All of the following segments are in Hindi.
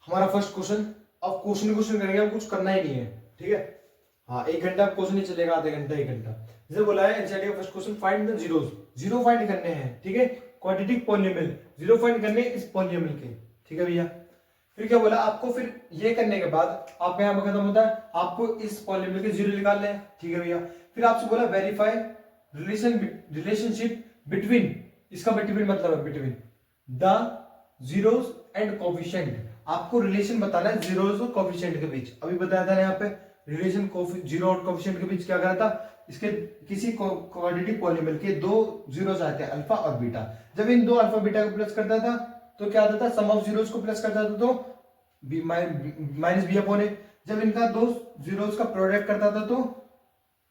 हमारा फर्स्ट क्वेश्चन। अब क्वेश्चन करेंगे, अब कुछ करना ही नहीं है, ठीक है। हाँ, 1 घंटा क्वेश्चन ही चलेगा, आधे घंटा 1 घंटा। जैसे बोला है एनसीईआरटी का first question, find the zeros. Zero find करने हैं, ठीक है। क्वाड्रेटिक पॉलिनोमियल जीरो फाइंड करने इस पॉलिनोमियल के, ठीक है भैया। फिर क्या बोला आपको, फिर ये करने के बाद आपका यहाँ पर खत्म होता है, आपको इस पॉलिनोमियल के जीरो निकालने हैं, ठीक है भैया। फिर आपसे बोला वेरीफाई रिलेशनशिप बिटवीन, इसका बिटवीन मतलब है between the zeros and coefficient. आपको रिलेशन बताना है जीरोस और कोफिशिएंट के बीच। अभी बताया था ना यहाँ पे रिलेशन जीरो और कोफिशिएंट के बीच क्या करा था, इसके किसी क्वाड्रेटिक पॉलिनोमियल के दो जीरोस आते हैं अल्फा और बीटा। जब इन दो अल्फा बीटा को प्लस करता था तो क्या आता था, सम ऑफ जीरोस को प्लस करता था तो माइनस बी अपॉन ए। जब इनका दो जीरोस का प्रोडक्ट करता था तो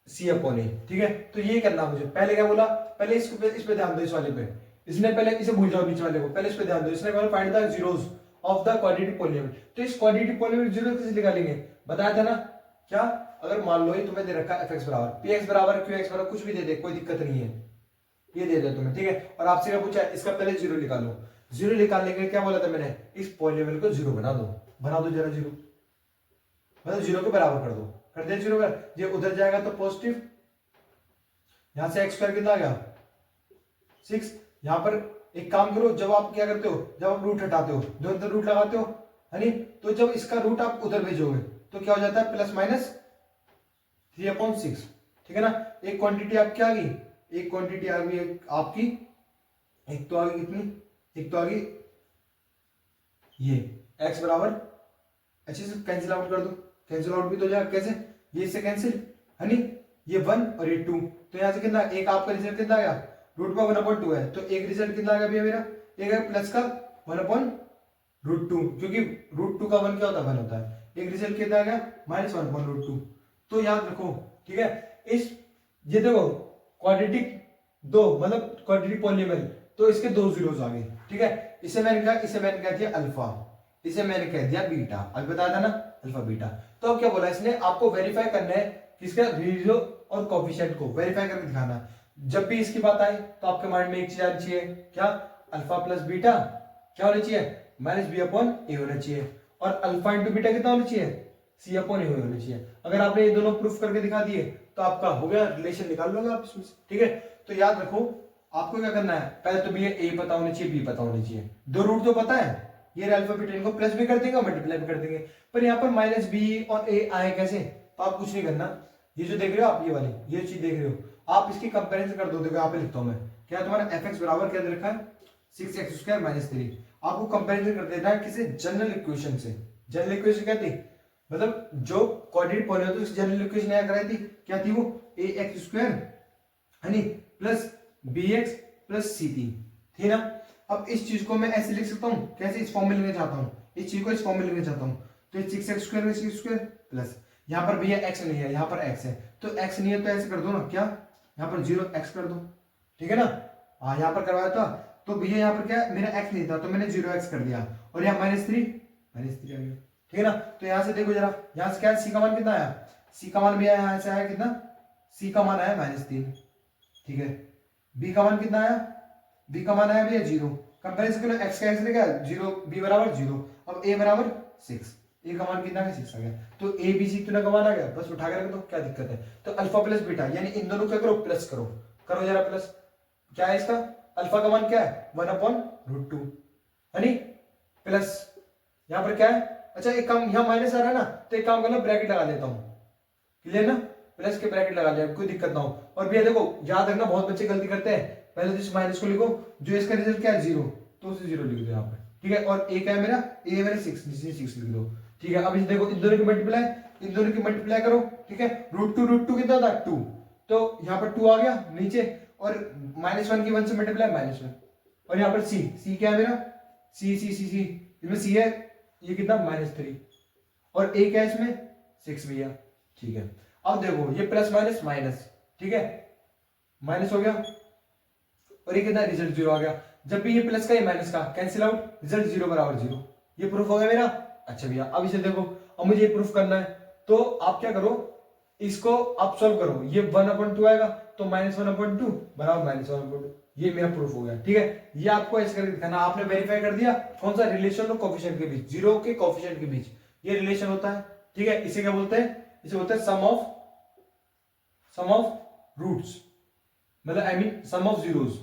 सी अपॉन ए, ठीक है। तो ये करना मुझे, पहले क्या बोला, पहले इस पे ध्यान दो, इस वाले पे। इसने पहले इसे भूल जाओ बीच वाले को, पहले इस पे ध्यान दो। इसने बोला find the zeros of the quadratic polynomial. तो इस क्वाड्रेटिक पॉलिनोमियल जीरो कैसे निकालेंगे, बताया था ना क्या। अगर मान लो ये तुम्हें दे रखा है fx बराबर px बराबर qx बराबर कुछ भी दे दे, कोई दिक्कत नहीं है, ये दे दे तुम्हें, ठीक है। और आपसे क्या पूछा है, इसका पहले जीरो निकालो। जीरो निकालने के लिए क्या बोला था मैंने, इस पॉलिनोमियल को जीरो बना दो जरा जीरो, मतलब जीरो के बराबर कर दो। कर दिया जीरो का, ये उधर जाएगा तो पॉजिटिव, यहां से एक्स स्क्वायर कितना आ गया 6। यहां पर एक काम करो, जब आप क्या करते हो, जब आप रूट हटाते हो, दो अंदर रूट लगाते हो, है नहीं, तो जब इसका रूट आप उधर भेजोगे तो क्या हो जाता है, प्लस माइनस 3/6, ठीक है ना। एक क्वांटिटी आपकी आ गई, एक क्वांटिटी आ गई आपकी, एक तो आ गई कितनी, एक तो आ गई ये x बराबर, अच्छे से कैंसिल आउट कर दो, कैंसिल आउट भी तो जाएगा, कैसे, ये इससे कैंसिल, है नहीं, ये 1 और ये 2, तो यहां से कितना, एक आपका रिजल्ट कितना आ गया, रूट का 1/2 है, तो एक रिजल्ट कितना आ गया भैया मेरा, एक है प्लस का 1/√2, क्योंकि √2 का 1 क्या होता है, 1 होता है। एक रिजल्ट कितना आ गया -1/√2। तो याद रखो, ठीक है। इस ये देखो क्वाड्रेटिक दो मतलब क्वाड्रेटिक पॉलिनोमियल, तो इसके दो जीरोस आ गए, ठीक है। इसे मैंने कह दिया अल्फा, इसे मैंने कह दिया बीटा, अभी बताया था ना अल्फा बीटा। तो अब क्या बोला इसने, आपको वेरीफाई करना है किसका, जीरो और कोफिशिएंट को वेरीफाई करके दिखाना। जब भी इसकी बात आए तो आपके माइंड में एक चीज आनी चाहिए, क्या, अल्फा प्लस बीटा क्या होना चाहिए, माइनस बी अपॉन ए होना चाहिए, और अल्फा इंटू बीटा कितना होना चाहिए, सी अपॉन ए होना चाहिए। अगर आपने ये दोनों प्रूफ करके दिखा दिए तो आपका हो गया, रिलेशन निकाल लोगे आप इसमें से, ठीक है। तो याद रखो आपको क्या करना है, पहले तो भैया ए पता होनी चाहिए, बी पता होनी चाहिए, दो रूट तो पता है, ये अल्फा बीटा इनको प्लस भी कर देंगे और मल्टीप्लाई भी कर देंगे। पर यहाँ पर माइनस बी और ए आए कैसे, तो आप कुछ नहीं करना, ये जो देख रहे हो आप, ये वाली ये चीज देख रहे हो आप, इसकी कंपैरिजन कर दो। देखो यहाँ पे लिखता हूं मैं, क्या तुम्हारा fx बराबर क्या दे रखा है 6x² - 3। आपको कंपैरिजन कर देना है किसी जनरल इक्वेशन से। जनरल इक्वेशन क्या थी, मतलब जो क्वाड्रेटिक पॉलिनोमियल उसकी जनरल इक्वेशन यहाँ कराई थी, क्या थी वो, ax² है नहीं प्लस bx प्लस c थी ना। अब इस चीज को मैं ऐसे लिख सकता हूँ, कैसे, इस फॉर्म में लिखना चाहता हूँ, इस चीज को इस फॉर्म में लिखना चाहता हूँ, तो 6x² प्लस, यहाँ पर भैया x नहीं है, यहाँ पर x है, तो x नहीं है तो ऐसे कर दो ना, क्या, यहाँ पर 0x कर दो, ठीक है ना। हाँ, यहाँ पर करवाया था, तो भैया यहाँ पर क्या, मेरा x नहीं था तो मैंने 0x कर दिया, और यहाँ -3 आ गया, ठीक है ना। तो यहाँ से देखो जरा, यहाँ से क्या है, c का मान कितना आया, c का मान भैया यहाँ से आया कितना, c का मान आया -3, ठीक है। b का मान कितना आया, b का मान आया भैया 0, कंपेरिजन करो, x का x ले गया 0, b बराबर 0, अब a बराबर 6, ए का मान कितना है 6 आ गया, तो ए बी सी कितना का मान आ गया, बस उठा के रख दो, क्या दिक्कत है। तो अल्फा प्लस बीटा, यानी इन दोनों क्या करो, प्लस करो, करो जरा प्लस, क्या है इसका, अल्फा का मान क्या है 1/√2, है नहीं, प्लस यहाँ पर क्या है, अच्छा एक काम, यहाँ माइनस आ रहा है ना, तो एक काम करना, ब्रैकेट लगा देता हूँ, क्लियर ना, प्लस के ब्रैकेट लगा लिया, कोई दिक्कत ना हो। और भैया देखो याद रखना, बहुत बच्चे गलती करते हैं, पहले तो इस माइनस को लिखो, जो इसका रिजल्ट क्या है 0, तो उसे 0 लिख दो यहाँ पर, ठीक है। और ए क्या है मेरा, ए मेरा 6 लिख दो, ठीक है। अब इसे देखो, इन दोनों की मल्टीप्लाई करो, ठीक है। √2 कितना था 2, तो यहाँ पर 2 आ गया नीचे, और -1 की 1 से मल्टीप्लाई -1, और यहाँ पर c क्या है मेरा, c इसमें c है, ये कितना -3, और a क्या है इसमें 6 भैया, ठीक है। अब देखो ये प्लस माइनस माइनस, ठीक है, माइनस हो गया, और ये कितना, रिजल्ट 0 आ गया। जब भी ये प्लस का ये माइनस का कैंसिल आउट, रिजल्ट 0 बराबर 0, ये प्रूफ हो गया मेरा। अच्छा भैया अब इसे देखो, अब मुझे ये प्रूफ करना है, तो आप क्या करो, इसको आप सॉल्व करो, ये 1/2 आएगा, तो -1/2 बराबर -1/2, ये मेरा प्रूफ हो गया, ठीक है। ये आपको ऐसे करके दिखाना, आपने वेरीफाई कर दिया कौन सा रिलेशन और कोफिशिएंट के बीच, जीरो के कोफिशिएंट के बीच ये रिलेशन होता है, ठीक है। इसे क्या बोलते हैं, इसे बोलते हैं सम ऑफ रूट्स, मतलब I mean sum of zeros,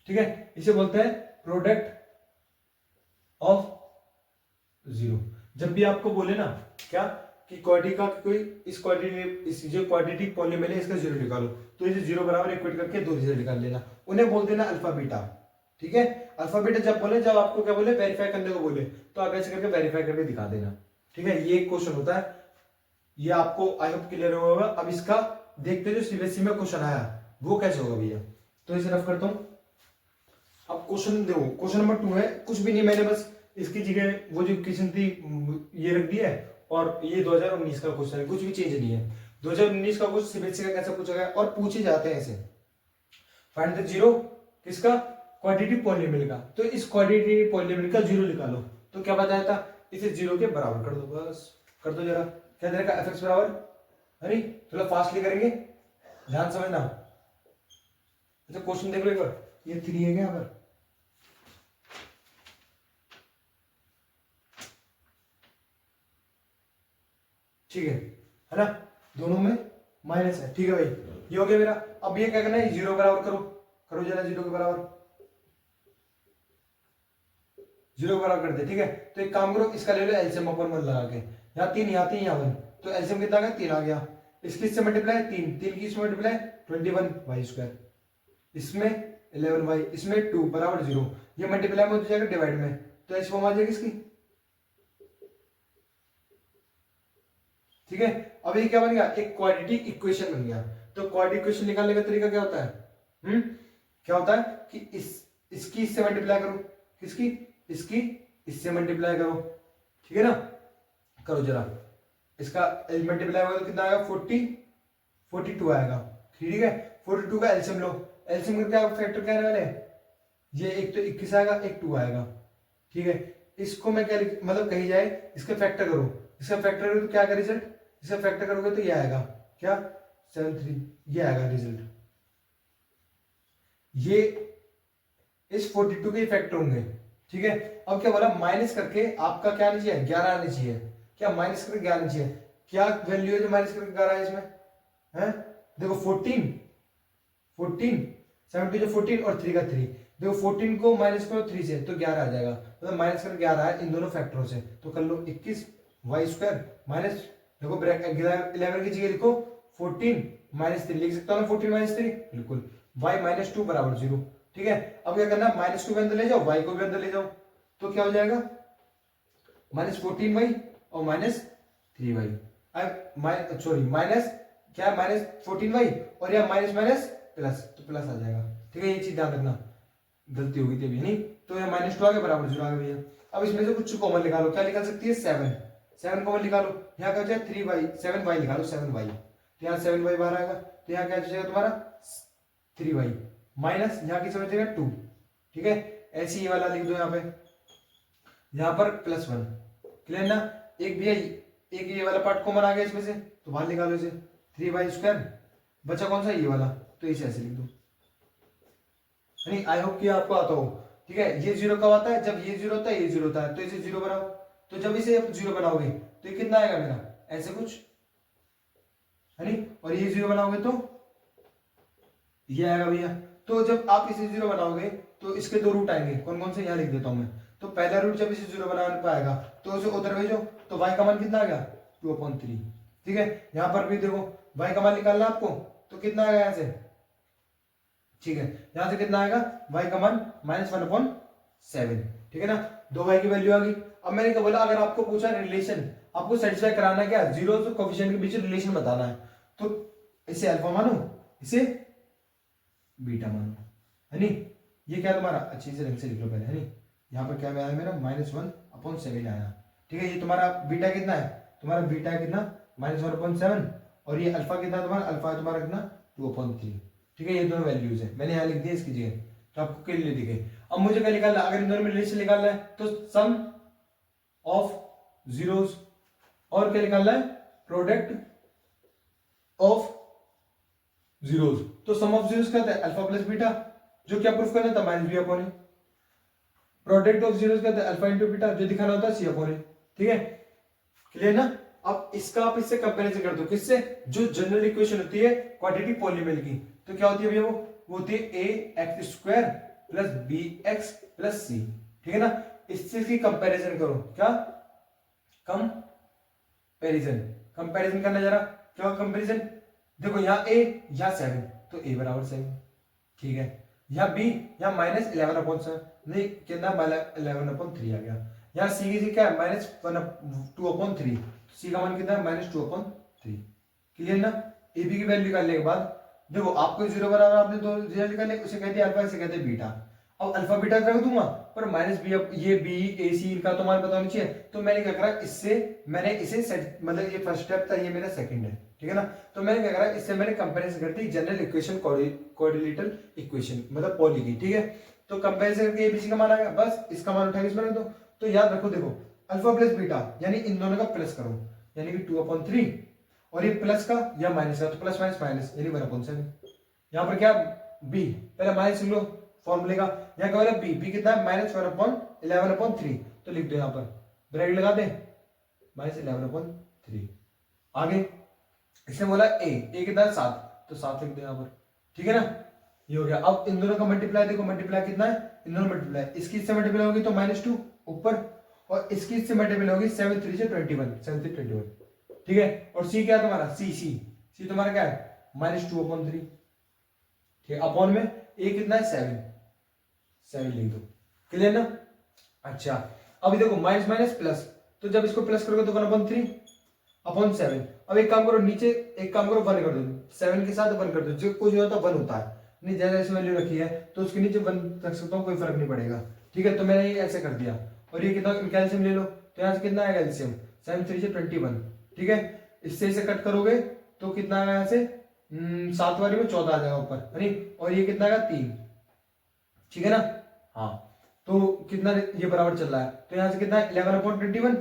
ठीक है। इसे बोलते हैं प्रोडक्ट ऑफ जीरो। जब भी आपको बोले ना क्या कि क्वाड्रेटिक का कोई इस जो क्वाड्रेटिक पॉलीनोमियल है इसका जीरो निकालो, तो इसे जीरो बराबर इक्वेट करके दो रिजल्ट निकाल लेना, उन्हें बोल देना अल्फा बीटा, ठीक है। अल्फा बीटा जब बोले, जब आपको क्या बोले वेरीफाई करने को बोले, तो आप ऐसे करके वेरीफाई करके दिखा देना, ठीक है। ये क्वेश्चन होता है, ये आपको आई होप क्लियर होगा। अब इसका देखते जो सीबीएसई में क्वेश्चन आया वो कैसे होगा भैया, तो इसे रफ करता हूं। अब क्वेश्चन देखो, क्वेश्चन नंबर 2 है, कुछ भी नहीं, मैंने बस इसकी जगह वो जो क्वेश्चन थी ये रख दिया है, और ये 2019 का क्वेश्चन है, कुछ भी चेंज नहीं है। 2019 का क्वेश्चन सीबीएसई का कैसे पूछा गया और पूछे जाते हैं ऐसे, फाइंड द जीरो किसका, क्वाड्रेटिक पॉलीनोमियल का, तो इस क्वाड्रेटिक पॉलीनोमियल का जीरो निकालो, तो क्या बताया था, इसे जीरो के बराबर कर दो, बस कर दो जरा, क्या दे रखा fx बराबर, अरे थोड़ा फास्टली करेंगे, ध्यान समझना। अच्छा क्वेश्चन देख लो एक बार, ये 3 है क्या यहाँ पर, ठीक है ना, दोनों में माइनस है, ठीक है भाई, ये हो गया मेरा। अब ये क्या करना है, जीरो बराबर करो, करो जरा जीरो के बराबर, जीरो के बराबर कर दे, ठीक है। तो एक काम करो, इसका ले लो एलसीएम अपन 1 लगा के, यहाँ 3 यहाँ 3 यहाँ 1, तो एलसीएम कितना आ गया, 3 आ गया। इसकी इससे मल्टीप्लाई 3 की इसमें मल्टीप्लाई 21 वाई स्क्वायर, इसमें 11 वाई, इसमें 2 बराबर 0, ये मल्टीप्लाई में हो जाएगा डिवाइड में, तो ऐसी फॉर्म आ जाएगी इसकी, ठीक है। अब ये क्या बन गया, एक क्वाड्रेटिक इक्वेशन बन गया। तो क्वाड्रेटिक इक्वेशन निकालने का तरीका क्या होता है, क्या होता है कि इसकी इससे मल्टीप्लाई करो, किसकी, इसकी इससे मल्टीप्लाई करो, ठीक है ना, करो जरा, इसका मल्टीप्लाई होगा तो कितना आएगा 42 आएगा, ठीक है। 42 का एलसीएम लो, एलसीएम का क्या फैक्टर क्या रहने वाले, ये एक तो 21 आएगा, एक 2 आएगा, ठीक है। इसको मैं क्या मतलब कही जाए, इसका फैक्टर करो, इसका फैक्टर करो तो क्या आएगा रिजल्ट, इसका फैक्टर करोगे तो ये आएगा क्या 73, ये आएगा रिजल्ट, ये इस 42 के फैक्टर होंगे, ठीक है। अब क्या बोला, माइनस करके आपका क्या आना चाहिए, 11 आना चाहिए, क्या माइनस करके 11 आना चाहिए, क्या वैल्यू है जो माइनस करके 11 है इसमें, है देखो 14 70 जो 14 और 3 का 3, देखो 14 को माइनस करो 3 से तो 11 आ जाएगा, मतलब माइनस करके 11 है इन दोनों फैक्टरों से, तो कर लो 21 वाई स्क्वायर माइनस, देखो ब्रैकेट 11 की जगह लिखो 14 माइनस 3, लिख सकता हूँ 14 माइनस 3, बिल्कुल, y माइनस 2 बराबर 0, ठीक है। अब क्या करना, -2 के अंदर ले जाओ, y को भी अंदर ले जाओ, तो क्या हो जाएगा -14y और -3y, सॉरी माइनस क्या, -14y और या माइनस माइनस प्लस, तो प्लस आ जाएगा, ठीक है। ये चीज ध्यान रखना, गलती होगी थी नहीं, तो यहाँ -2 आ गया बराबर 0 आ गया भैया। अब इसमें से कुछ कॉमन निकालो, क्या निकाल सकती है 7 कॉमन निकालो, यहाँ क्या हो जाए 3y 7y निकालो 7y, तो यहाँ 7y बाहर आएगा, तो यहाँ क्या हो जाएगा तुम्हारा 3y माइनस यहाँ की समझ जाएगा 2, ठीक है। ऐसे ये वाला लिख दो यहाँ पे, यहाँ पर +1, क्लियर ना। एक भैया एक ये वाला पार्ट कॉमन आ गया इसमें से, तो बाहर निकालो इसे, 3y स्क्वायर, बचा कौन सा ये वाला, तो इसे ऐसे लिख दो, नहीं आई होप कि आपको आता हो, ठीक है। ये 0 कब आता है, जब ये 0 होता है, ये 0 होता है, तो इसे 0 बनाओ, तो जब इसे आप 0 बनाओगे तो ये कितना आएगा मेरा, ऐसे कुछ है नहीं, और ये 0 बनाओगे तो ये आएगा भैया। तो जब आप इसे 0 बनाओगे तो इसके 2 रूट आएंगे, कौन कौन से यहाँ लिख देता हूं मैं। तो पहला रूट जब इसे 0 बनाने पाएगा तो उसे उधर भेजो, तो y का मान कितना आ गया 2/3, ठीक है। यहां पर भी देखो y का मान निकालना आपको, तो कितना आएगा यहाँ से, ठीक है। यहां से कितना आएगा y का मान -1/7, ठीक है ना, 2y की वैल्यू आ गई। अब मैंने क्या बोला, अगर आपको पूछा रिलेशन, आपको सेटिस्फाई कराना क्या, जीरो और कोफिशिएंट के बीच रिलेशन बताना है, तो इसे अल्फा मानो, इसे बीटा मानो, है नहीं। ये क्या तुम्हारा, अच्छी से रंग से लिख लो पहले, है नहीं। यहाँ पर क्या आया मेरा -1/7 आया, ठीक है। ये तुम्हारा बीटा कितना है, तुम्हारा बीटा कितना -1/7, और ये अल्फा कितना तुम्हारा, अल्फा तुम्हारा कितना 2/3, ठीक है। ये दोनों वैल्यूज है, मैंने यहाँ लिख दिया इसकी जगह, तो आपको क्लियर दिखे। अब मुझे क्या निकालना, अगर इन दोनों में रिलेशन निकालना है तो सम ऑफ जीरोस, और क्या निकालना है, प्रोडक्ट ऑफ जीरोस। तो सम ऑफ जीरोस क्या होता है, अल्फा प्लस बीटा, जो क्या प्रूफ करना था, minus b upon a. Product of zeros का अल्फा इंटू बीटा, जो दिखाना होता है सी अपॉन ए। ठीक है, क्लियर ना। अब इसका आप इससे कंपैरिजन कर दो, किससे, जो जनरल इक्वेशन होती है क्वाड्रेटिक पॉलीनोमियल की, तो क्या होती है भैया, वो होती है a x square plus b x plus c. ठीक है ना, इससे की कंपैरिजन करो, क्या कंपैरिजन, कंपैरिजन करना जरा, क्या कंपैरिजन, देखो यहाँ ए यहाँ 7, तो ए बराबर 7, ठीक है, यहाँ बी यहाँ माइनस 11/7, नहीं कितना 11/3 आ गया। यहाँ सी की क्या है, -2/3, सी का मान कितना है, -2/3। क्लियर ना। ए बी की वैल्यू निकालने के बाद देखो आपको 0 बराबर आपने दो रिजल्ट निकाले, उसे कहते हैं अल्फा, इसे कहते हैं बीटा। अब अल्फा बीटा रख दूंगा, पर माइनस बी, अब ये बी ए सी इनका तो मान पता होना चाहिए, तो मैंने क्या करा, इससे मैंने इसे मतलब ये फर्स्ट स्टेप था, ये मेरा सेकंड है, ठीक है ना। तो मैंने क्या करा, इससे मैंने कंपैरिजन कर दी जनरल इक्वेशन कोऑर्डिनेटर इक्वेशन मतलब पॉली की। ठीक है, तो कंपैरिजन करके एबीसी का मान आ गया, बस इसका मान उठा के इसमें रख दो। तो याद रखो, देखो अल्फा प्लस बीटा यानी इन दोनों का प्लस करो, यानी कि 2/3, और ये प्लस का या माइनस का, तो प्लस माइनस माइनस यानी 1/7। यहाँ पर क्या बी, पहले माइनस लिख लो फॉर्मूले का, यहाँ क्या बी, बी कितना है -1/11/3, तो लिख दो यहाँ पर ब्रैकेट लगा दे -11/3। आगे इसने बोला ए कितना है 7, तो 7 लिख दो यहाँ पर, ठीक है ना, ये हो गया। अब इन दोनों का मल्टीप्लाई देखो, मल्टीप्लाई कितना है, इन दोनों मल्टीप्लाई, इसकी इससे मल्टीप्लाई होगी तो -2 ऊपर, और इसकी इससे मल्टीप्लाई होगी 7 3 से 21, 7 3 21, ठीक है। और सी क्या है तुम्हारा, सी तुम्हारा क्या है -2/3, ठीक है, अपॉन में ए कितना है 7 लिख दो, क्लियर ना। अच्छा अभी देखो माइनस माइनस प्लस, तो जब इसको प्लस करोगे तो 1/3/7। अब एक काम करो, नीचे एक काम करो 1 कर दो, 7 के साथ 1 कर दो, जो कुछ होता है 1 होता है, नहीं जैसे ऐसी वैल्यू रखी है तो उसके नीचे 1 रख सकता हूँ, कोई फर्क नहीं पड़ेगा, ठीक है। तो मैंने ये ऐसे कर दिया, और ये कितना कैल्शियम ले लो, तो यहाँ से कितना आएगा कैल्शियम 7 3 से 21, ठीक है। इससे इसे कट करोगे तो कितना आएगा, यहाँ से 7 वाली में 14 आ जाएगा ऊपर, है नहीं, और ये कितना आएगा 3, ठीक है ना। हाँ, तो कितना ये बराबर चल रहा है, तो यहाँ से कितना है 11/21,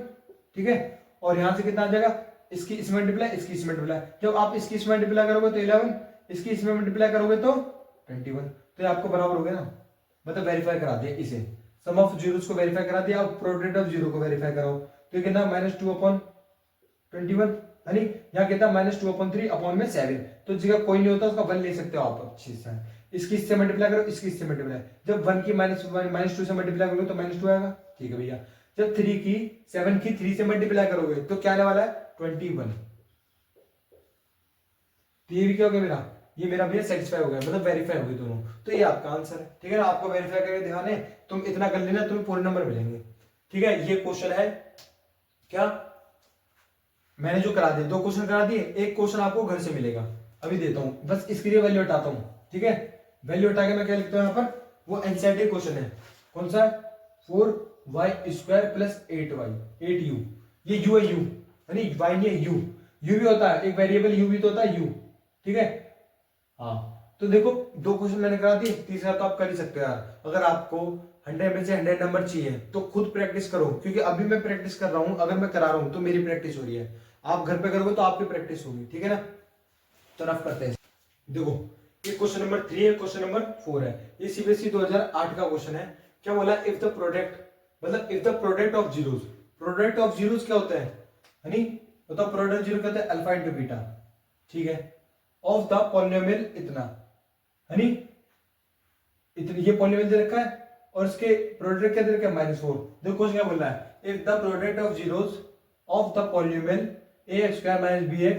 ठीक है, और यहाँ से कितना आ जाएगा, इसकी इसमें मल्टीप्लाई, इसकी इसमें मल्टीप्लाई, जब आप इसकी इसमें मल्टीप्लाई करोगे तो 11, इसकी इसमें मल्टीप्लाई करोगे तो 21, तो ये आपको बराबर हो गया ना, मतलब वेरीफाई करा दिया इसे, सम ऑफ जीरोस को वेरीफाई करा दिया, अब प्रोडक्ट ऑफ जीरो को वेरीफाई कराओ, तो ये कितना -2/21, है नहीं, यहाँ कितना -2/3 अपॉन में 7, तो जगह कोई नहीं होता उसका 1 ले सकते हो आप, अच्छी से इसकी इससे मल्टीप्लाई करो, इसकी इससे मल्टीप्लाई, जब 1 की -2 से मल्टीप्लाई करोगे तो -2 आएगा, ठीक है भैया। जब 7 की 3 से मल्टीप्लाई करोगे तो क्या आने वाला है 21, तो ये भी क्या हो गया मेरा, ये मेरा भैया सेटिस्फाई हो गया, मतलब वेरीफाई हो गई दोनों, तो ये आपका आंसर है, ठीक है ना। आपको वेरीफाई करके दिखाने, तुम इतना कर लेना, तुम्हें पूरे नंबर मिलेंगे, ठीक है। ये क्वेश्चन है क्या, मैंने जो करा दिया, 2 क्वेश्चन करा दिए, एक क्वेश्चन आपको घर से मिलेगा, अभी देता हूं, बस इसके लिए वैल्यू हटाता हूं, ठीक है। वैल्यू हटा के मैं क्या लिखता हूं यहाँ पर, वो एनसीईआरटी क्वेश्चन है, कौन सा, 4y² + 8u, ये u है, u यानी y नहीं है, u भी होता है, एक वेरिएबल u भी तो होता है u, ठीक है। हाँ, तो देखो 2 क्वेश्चन मैंने करा दिए, तीसरा तो आप कर ही सकते हो यार। अगर आपको 100 में से 100 नंबर चाहिए तो खुद प्रैक्टिस करो, क्योंकि अभी मैं प्रैक्टिस कर रहा हूं, अगर मैं करा रहा हूं तो मेरी प्रैक्टिस हो रही है, आप घर पे करोगे तो आपकी प्रैक्टिस होगी, ठीक है ना। तो रफ करते हैं, देखो ये क्वेश्चन नंबर 3 है, क्वेश्चन नंबर 4 है, ये सीबीएसई 2008 का क्वेश्चन है। क्या बोला, इफ द प्रोडक्ट, मतलब if the product of zeros, product of zeros क्या होता है नहीं, बताओ, प्रोडक्ट जीरो कहते हैं अल्फा इंटू बीटा, ठीक है, ऑफ द पॉलिनोमियल इतना, है नहीं, इतनी ये पॉलिनोमियल दे रखा है, और इसके प्रोडक्ट क्या दे रखा है -4। देखो क्वेश्चन क्या बोल रहा है, if the product of zeros of the polynomial ax² - bx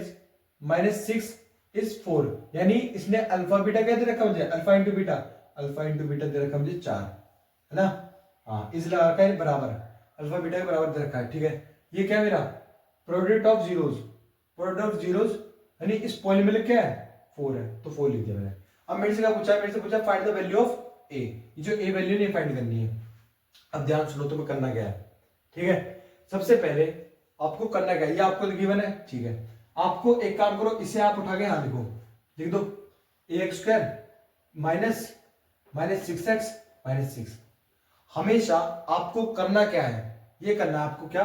- 6 is 4, यानी इसने अल्फा बीटा क्या दे रखा मुझे, अल्फा इंटू बीटा दे रखा मुझे 4, है ना। हाँ, इस लगा रखा है बराबर, अल्फा बीटा के बराबर दे रखा है, ठीक है। ये क्या मेरा प्रोडक्ट ऑफ जीरोस यानी इस पॉलिनोमियल क्या है 4 है, तो 4 लिख दिया मैंने। अब मेरे से क्या पूछा है, मेरे से पूछा फाइंड द वैल्यू ऑफ ए, ये जो ए वैल्यू नहीं फाइंड करनी है। अब ध्यान सुनो, तुम्हें करना क्या है, ठीक है। सबसे पहले आपको करना क्या है, ये आपको गिवन है, ठीक है। आपको एक काम करो, इसे आप उठा के यहां लिखो, लिख दो ax² - 6x - 6। हमेशा आपको करना क्या है, ये करना है आपको क्या,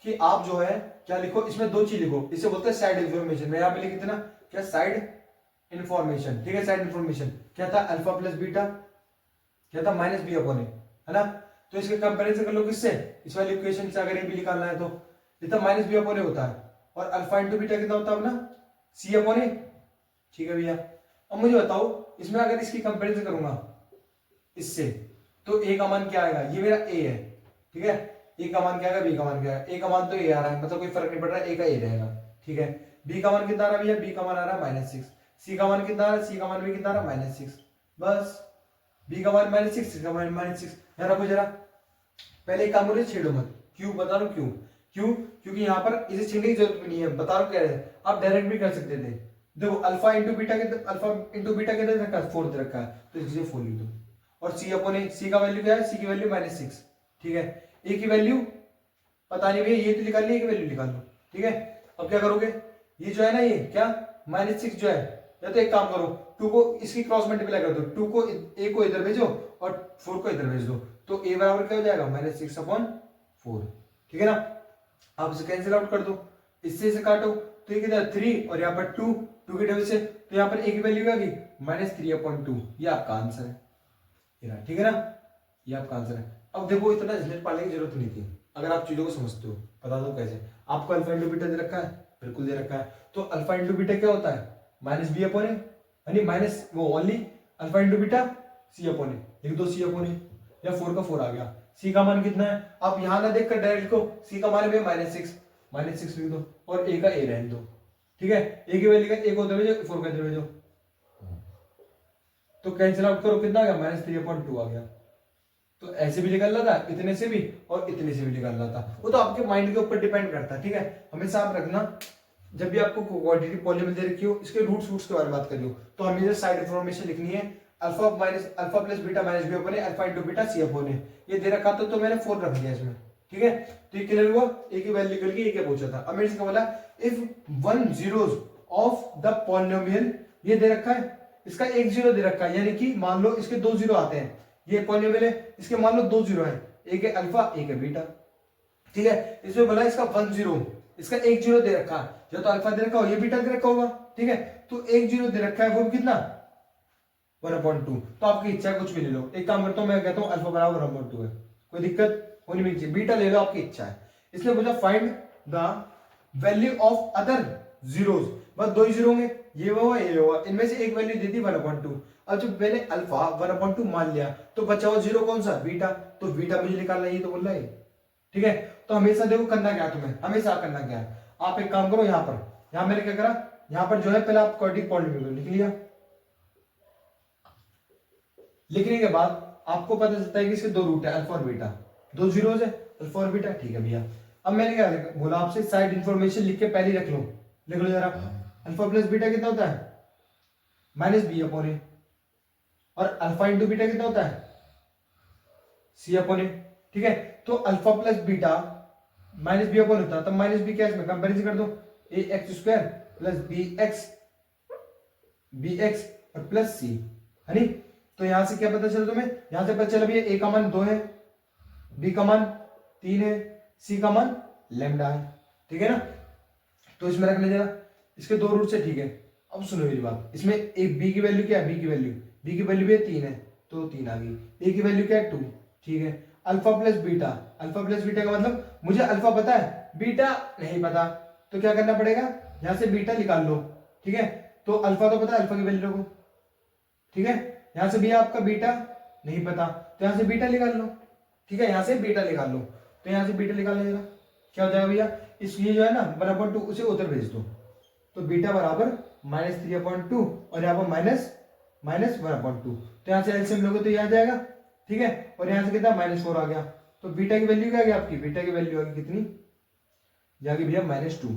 कि आप जो है क्या लिखो, इसमें 2 चीज लिखो, इसे बोलते हैं साइड इंफॉर्मेशन। मैं यहां पे लिख देना क्या, साइड इंफॉर्मेशन, ठीक है। साइड इंफॉर्मेशन क्या था, अल्फा प्लस बीटा क्या था, माइनस बी अपॉन ए, है ना। तो इसके कंपेरिजन कर लो किससे, इस वाली इक्वेशन से, अगर ये भी निकालना है तो ये तो माइनस बी अपॉन ए होता है, और अल्फा इंटू बीटा कितना होता है अपना, सी अपॉन ए। ठीक है भैया, अब मुझे बताओ इसमें अगर इसकी कंपेरिजन करूंगा इससे, तो ए का मान क्या आएगा, ये मेरा ए है, ठीक है, ए का मान क्या आएगा, बी का मान क्या आएगा, ए का मान तो ए आ रहा है, मतलब कोई फर्क नहीं पड़ रहा है, ए का ए रहेगा, ठीक है। बी का मान कितना आ रहा है भैया, बी का मान आ रहा है -6, सी का मान कितना आ रहा है, सी का मान भी कितना आ रहा है -6, बस बी का मान -6, सी का मान -6। यार रखो जरा, पहले एक काम करो, छेड़ो मत, क्यों बता रहा हूं, क्यों क्योंकि यहाँ पर इसे छेड़ने की जरूरत भी नहीं है, बता रहा हूँ, कह रहे हैं आप डायरेक्ट भी कर सकते थे। देखो अल्फा इंटू बीटा के, अल्फा इंटू बीटा के दे रखा है, 4 दे रखा है, तो इसे 4 लिख दो, और सी अपॉन ए, सी का वैल्यू क्या है, सी की वैल्यू -6, ठीक है। ए की वैल्यू पता नहीं भैया, ये तो निकाल ली, ए की वैल्यू निकाल लो, ठीक है। अब क्या करोगे, ये जो है ना, ये क्या -6 जो है, या तो एक काम करो, 2 को इसकी क्रॉस मल्टीप्लाई कर दो, 2 को ए को इधर भेजो और 4 को इधर भेज दो, तो ए बराबर क्या हो जाएगा, -6/4, ठीक है ना। आप इसे कैंसिल आउट कर दो, इससे इसे काटो, तो ये कितना 3 और यहाँ पर 2 की टेबल से, तो यहाँ पर ए की वैल्यू क्या आ गई, -3/2, ये आपका आंसर है, ठीक है ना, ये आपका आंसर है। अब देखो इतना झंझट पालने की जरूरत नहीं थी, अगर आप चीजों को समझते हो, बता दो कैसे। आपको अल्फा इंटू बीटा दे रखा है, बिल्कुल दे रखा है, तो अल्फा इंटू बीटा क्या होता है, -b/a, यानी माइनस वो only alpha into beta c upon ए, लिख दो सी अपॉन ए, या 4 का 4 आ गया। सी का मान कितना है, आप यहां ना देखकर डायरेक्ट को, सी का मान है -6 लिख दो, और ए का ए रहने दो, ठीक है। ए की वैल्यू का ए को इधर भेजो, 4 को इधर भेजो, तो कैंसिल आउट करो, कितना आ गया, -3/2 आ गया। तो ऐसे भी निकल रहा था, इतने से भी और इतने से भी निकल रहा था, वो तो आपके माइंड के ऊपर डिपेंड करता है, ठीक है। हमेशा आप रखना, जब भी आपको क्वांटिटी पॉलीमर दे रखी हो, इसके रूट्स के बारे में बात करियो, तो हमें साइड इन्फॉर्मेशन लिखनी है, alpha plus beta minus b upon a, alpha into beta c upon a, ये दे रखा था, तो मैंने 4 रख दिया इसमें, ठीक है। तो ये क्लियर हुआ, ए की वैल्यू निकल गई, ए क्या पूछा था। अब मेरे से क्या बोला, if 1 zeros of the polynomial, ये दे रखा है, इसका 1 0 दे रखा है, यानी कि मान लो इसके 2 0 आते हैं, ये पॉलिनोमियल है, इसके मान लो 2 0 है, एक है अल्फा एक है बीटा, ठीक है। इसमें बोला इसका 1 0, इसका 1 0 दे रखा है, या तो अल्फा दे रखा हो, ये बीटा दे रखा होगा, ठीक है। तो 1 0 दे रखा है, वो कितना 1/2, तो आपकी इच्छा है कुछ भी ले लो। एक काम करता हूं, मैं कहता हूं अल्फा बराबर 1/2 है, कोई दिक्कत होनी नहीं चाहिए, बीटा ले लो, आपकी इच्छा है। इसलिए बोला find the value of other zeros, बस 2 ही जीरो होंगे, ये हुआ ये हुआ, इनमें से एक वैल्यू दे दी 1/2। अब जब मैंने अल्फा 1/2 मान लिया, तो बचा हुआ जीरो कौन सा, बीटा, तो बीटा मुझे निकालना, ये तो बोल रहा है, ठीक है। तो हमेशा देखो करना क्या है तुम्हें, हमेशा करना क्या है, आप एक काम करो, यहां पर, यहां मैंने क्या करा, यहां पर जो है पहले आप क्वाड्रेटिक पॉलिनोमियल लिख लिया, लिखने के बाद आपको पता चलता है कि इसके 2 रूट है, अल्फा और बीटा, 2 जीरोस है, अल्फा और बीटा, ठीक है भैया। अब मैंने क्या बोला आपसे, साइड इंफॉर्मेशन लिख के पहले रख लो, लिख लो जरा, अल्फा प्लस बीटा कितना होता है, -b/a, और अल्फा इंटू बीटा कितना होता है, c/a, ठीक है। तो अल्फा प्लस बीटा -b/a होता है, तब -b क्या है, इसमें कंपैरिजन कर दो, ax² प्लस bx और प्लस c, है नी। तो यहां से क्या पता चला तुम्हें, यहां से पता चला भैया a का मान 2 है, b का मान 3 है, c का मान लैम्डा है, ठीक है ना। तो इसमें रख ले जरा, इसके 2 रूट से, ठीक है। अब सुनो मेरी बात, इसमें एक b की वैल्यू क्या है, b की वैल्यू भी 3 है, तो 3 आ गई, a की वैल्यू क्या है 2, ठीक है। अल्फा प्लस बीटा का मतलब मुझे अल्फा पता है, बीटा नहीं पता, तो क्या करना पड़ेगा, यहां से बीटा निकाल लो, ठीक है। तो अल्फा तो पता है, अल्फा की वैल्यू को, ठीक है। यहां से भी आपका बीटा नहीं पता, तो यहां से बीटा निकाल लो, ठीक है, यहां से बीटा निकाल लो, तो यहां से बीटा निकाल लेगा, क्या हो जाएगा भैया, इसलिए जो है ना 1/2 उसे उधर भेज दो, तो बीटा बराबर -3/2 और यहाँ पर -1/2, तो यहां से एलसीएम लोगे तो ये आ जाएगा, ठीक है। और यहां से कितना -4 आ गया, तो बीटा की वैल्यू क्या आ गई आपकी, बीटा की वैल्यू आ गई कितनी, जाएगी भैया -2,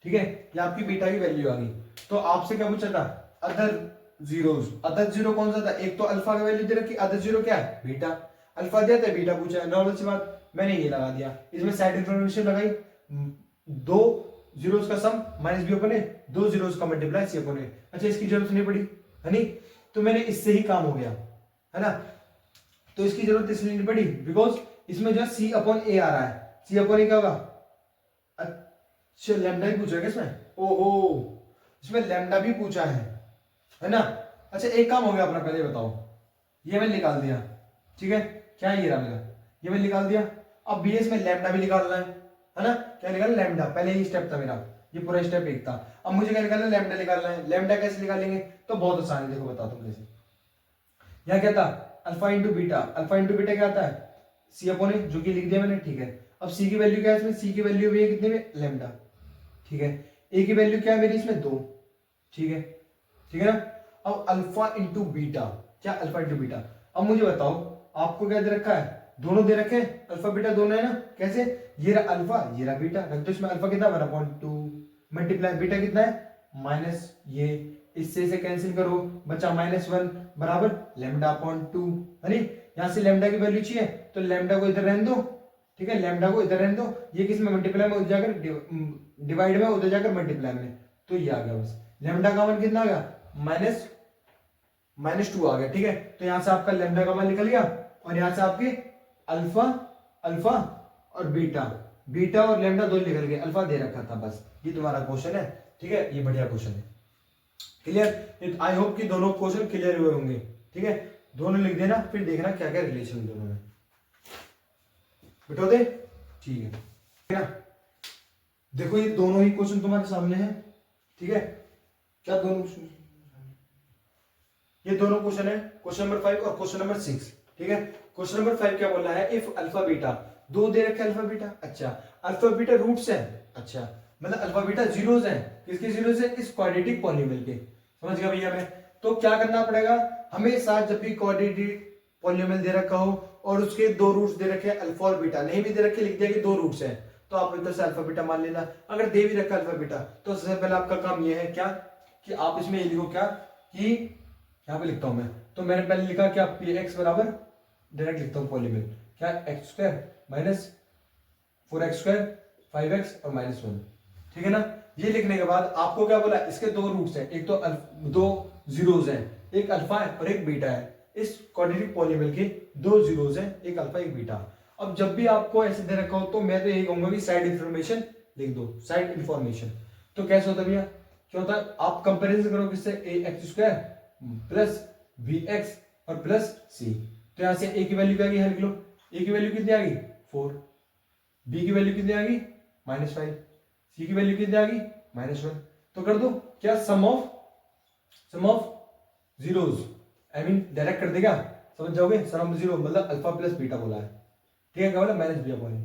ठीक है, ये आपकी बीटा की वैल्यू आ गई। तो आपसे क्या पूछा था, अदर जीरो कौन सा था, एक तो अल्फा का वैल्यू दे रखी, अदर जीरो क्या है, बीटा, अल्फा दिया था, बीटा पूछा है, नॉर्मल सी बात, मैंने ये लगा दिया, इसमें साइड इंफॉर्मेशन लगाई, 2 जीरोस का सम -b/a, 2 जीरोस का मल्टीप्लाई c/a, अच्छा इसकी जरूरत नहीं पड़ी, है नहीं, तो मैंने इससे ही काम हो गया, है ना। तो इसकी जरूरत इसलिए नहीं पड़ी बिकॉज इसमें जो c/a आ रहा है, c/a क्या होगा, अच्छा लैम्डा भी पूछा है इसमें, ओहो इसमें लैम्डा भी पूछा है ना। अच्छा एक काम हो गया अपना, पहले बताओ ये मैंने निकाल दिया, ठीक है, क्या ये रहा मेरा, ये मैंने निकाल दिया। अब BS में लैम्डा भी निकालना है ना, क्या निकालना, लैम्डा, पहले ये स्टेप था मेरा, ये पूरा स्टेप एक था। अब मुझे क्या निकालना है, लैम्डा निकालना है। लैम्डा कैसे निकालेंगे, तो बहुत आसान है, देखो बताता हूँ कैसे। यहाँ क्या था, alpha into beta, alpha into beta क्या आता है, सी अपॉन ए, जो कि लिख दिया मैंने, ठीक है। अब सी की वैल्यू क्या है इसमें, सी की वैल्यू भी है कितने में, लैम्डा, ठीक है। ए की वैल्यू क्या है मेरी इसमें, 2, ठीक है, ठीक है ना। अब अल्फा इंटू बीटा, क्या अल्फा इंटू बीटा। अब मुझे बताओ आपको क्या दे रखा है, दोनों दे रखे हैं, अल्फा बीटा दोनों है ना, कैसे, ये रहा अल्फा, ये रहा बीटा, रख दो इसमें। अल्फा कितना 1/2 मल्टीप्लाई बीटा कितना है माइनस, ये इससे इसे कैंसिल करो, बचा -1 बराबर लैम्डा अपॉन 2। अरे यहां से लैम्डा की वैल्यू चाहिए तो लैम्डा को इधर रहने दो, ठीक है, लैम्डा को इधर रहने दो, ये किस में मल्टीप्लाई में, उधर जाकर डिवाइड में, उधर जाकर मल्टीप्लाई में, तो ये आ गया बस। लैम्डा का मान कितना आ गया, -2 आ गया, ठीक है। तो यहां से आपका लैम्डा का मान निकल गया, और यहां से आपके अल्फा, अल्फा और बीटा, बीटा और लैम्डा दो निकल गए, अल्फा दे रखा था बस। ये तुम्हारा क्वेश्चन है, ठीक है, ये बढ़िया क्वेश्चन है, क्लियर। आई होप कि दोनों क्वेश्चन क्लियर हुए होंगे, ठीक है। दोनों लिख देना, फिर देखना क्या क्या रिलेशन दोनों में, बिठो दे, ठीक है ना। देखो ये दोनों ही क्वेश्चन तुम्हारे सामने है, ठीक है, क्या दोनों, ये दोनों क्वेश्चन है, क्वेश्चन नंबर 5 और क्वेश्चन नंबर 6, ठीक है। क्वेश्चन नंबर 5 क्या बोला है, इफ अल्फा बीटा, दो दे रखे अल्फा बीटा, अच्छा, अल्फा बीटा रूट्स है, अच्छा, मतलब अल्फा बीटा जीरोस हैं, किसके जीरोस है, इस क्वाड्रेटिक पॉलीनोमियल के, समझ गया भैया मैं। तो क्या करना पड़ेगा, हमेशा जब भी क्वाड्रेटिक पॉलीनोमियल दे रखा हो और उसके दो रूट्स दे रखे अल्फा और बीटा, नहीं भी दे रखे, लिख दिया कि दो रूट्स हैं, तो आप इधर से अल्फा बीटा मान लेना। अगर दे भी रखा अल्फा बीटा, तो सबसे पहले आपका काम यह है क्या, कि आप इसमें ये लिखो क्या, कि यहाँ पे लिखता हूं मैं, तो मैंने पहले लिखा क्या, पी एक्स बराबर, डायरेक्ट लिखता हूँ पॉलीनोमियल, क्या x square minus 4x² 5x और -1, ठीक है ना। ये लिखने के बाद आपको क्या बोला, इसके दो रूट्स हैं, एक तो दो जीरोस हैं, एक अल्फा है और एक बीटा है, इस क्वाड्रेटिक पॉलीनोमियल के दो जीरोस हैं, एक अल्फा एक बीटा। अब जब भी आपको ऐसे दे रखा हो तो मैं तो यही कहूंगा कि साइड इंफॉर्मेशन लिख दो, साइड इंफॉर्मेशन। तो कैसे होता है भैया, क्या होता है, आप कंपेरिजन करो किससे, ax² प्लस bx और प्लस c, तो यहां से a की वैल्यू क्या आ गई, लिख लो, a की वैल्यू कितनी आ गई 4, b की वैल्यू कितनी आ गई -5, c की वैल्यू कितनी आ गई -1। तो कर दो क्या, sum of zeros, I mean direct कर देगा, समझ जाओगे, सम ऑफ जीरो मतलब अल्फा प्लस बीटा बोला है, ठीक है, क्या बोला, -b अपॉन ए,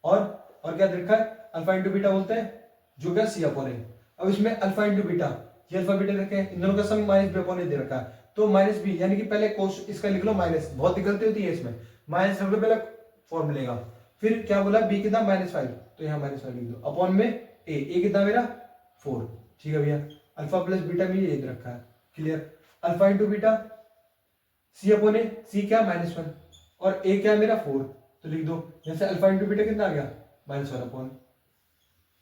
और क्या देखा है, अल्फा इंटू बीटा बोलते हैं, जो क्या c अपॉन ए। अब इसमें अल्फा इंटू बीटा, ये अल्फा बीटा रखे हैं, इन दोनों का सम -b अपॉन ए दे रखा है, तो -b, यानी कि पहले कोश इसका लिख लो माइनस, बहुत गलती होती है इसमें, माइनस रख लो पहले फॉर्मूले का, फिर क्या बोला, b कितना -5, तो यहाँ -5 लिख दो, अपॉन में a कितना मेरा 4, ठीक है भैया। अल्फा प्लस बीटा में ये दे रखा है, clear. Alpha into beta c upon a, c क्या -1 और a क्या मेरा 4, तो लिख दो, जैसे अल्फा इंटू बीटा कितना आ गया -1 अपॉन,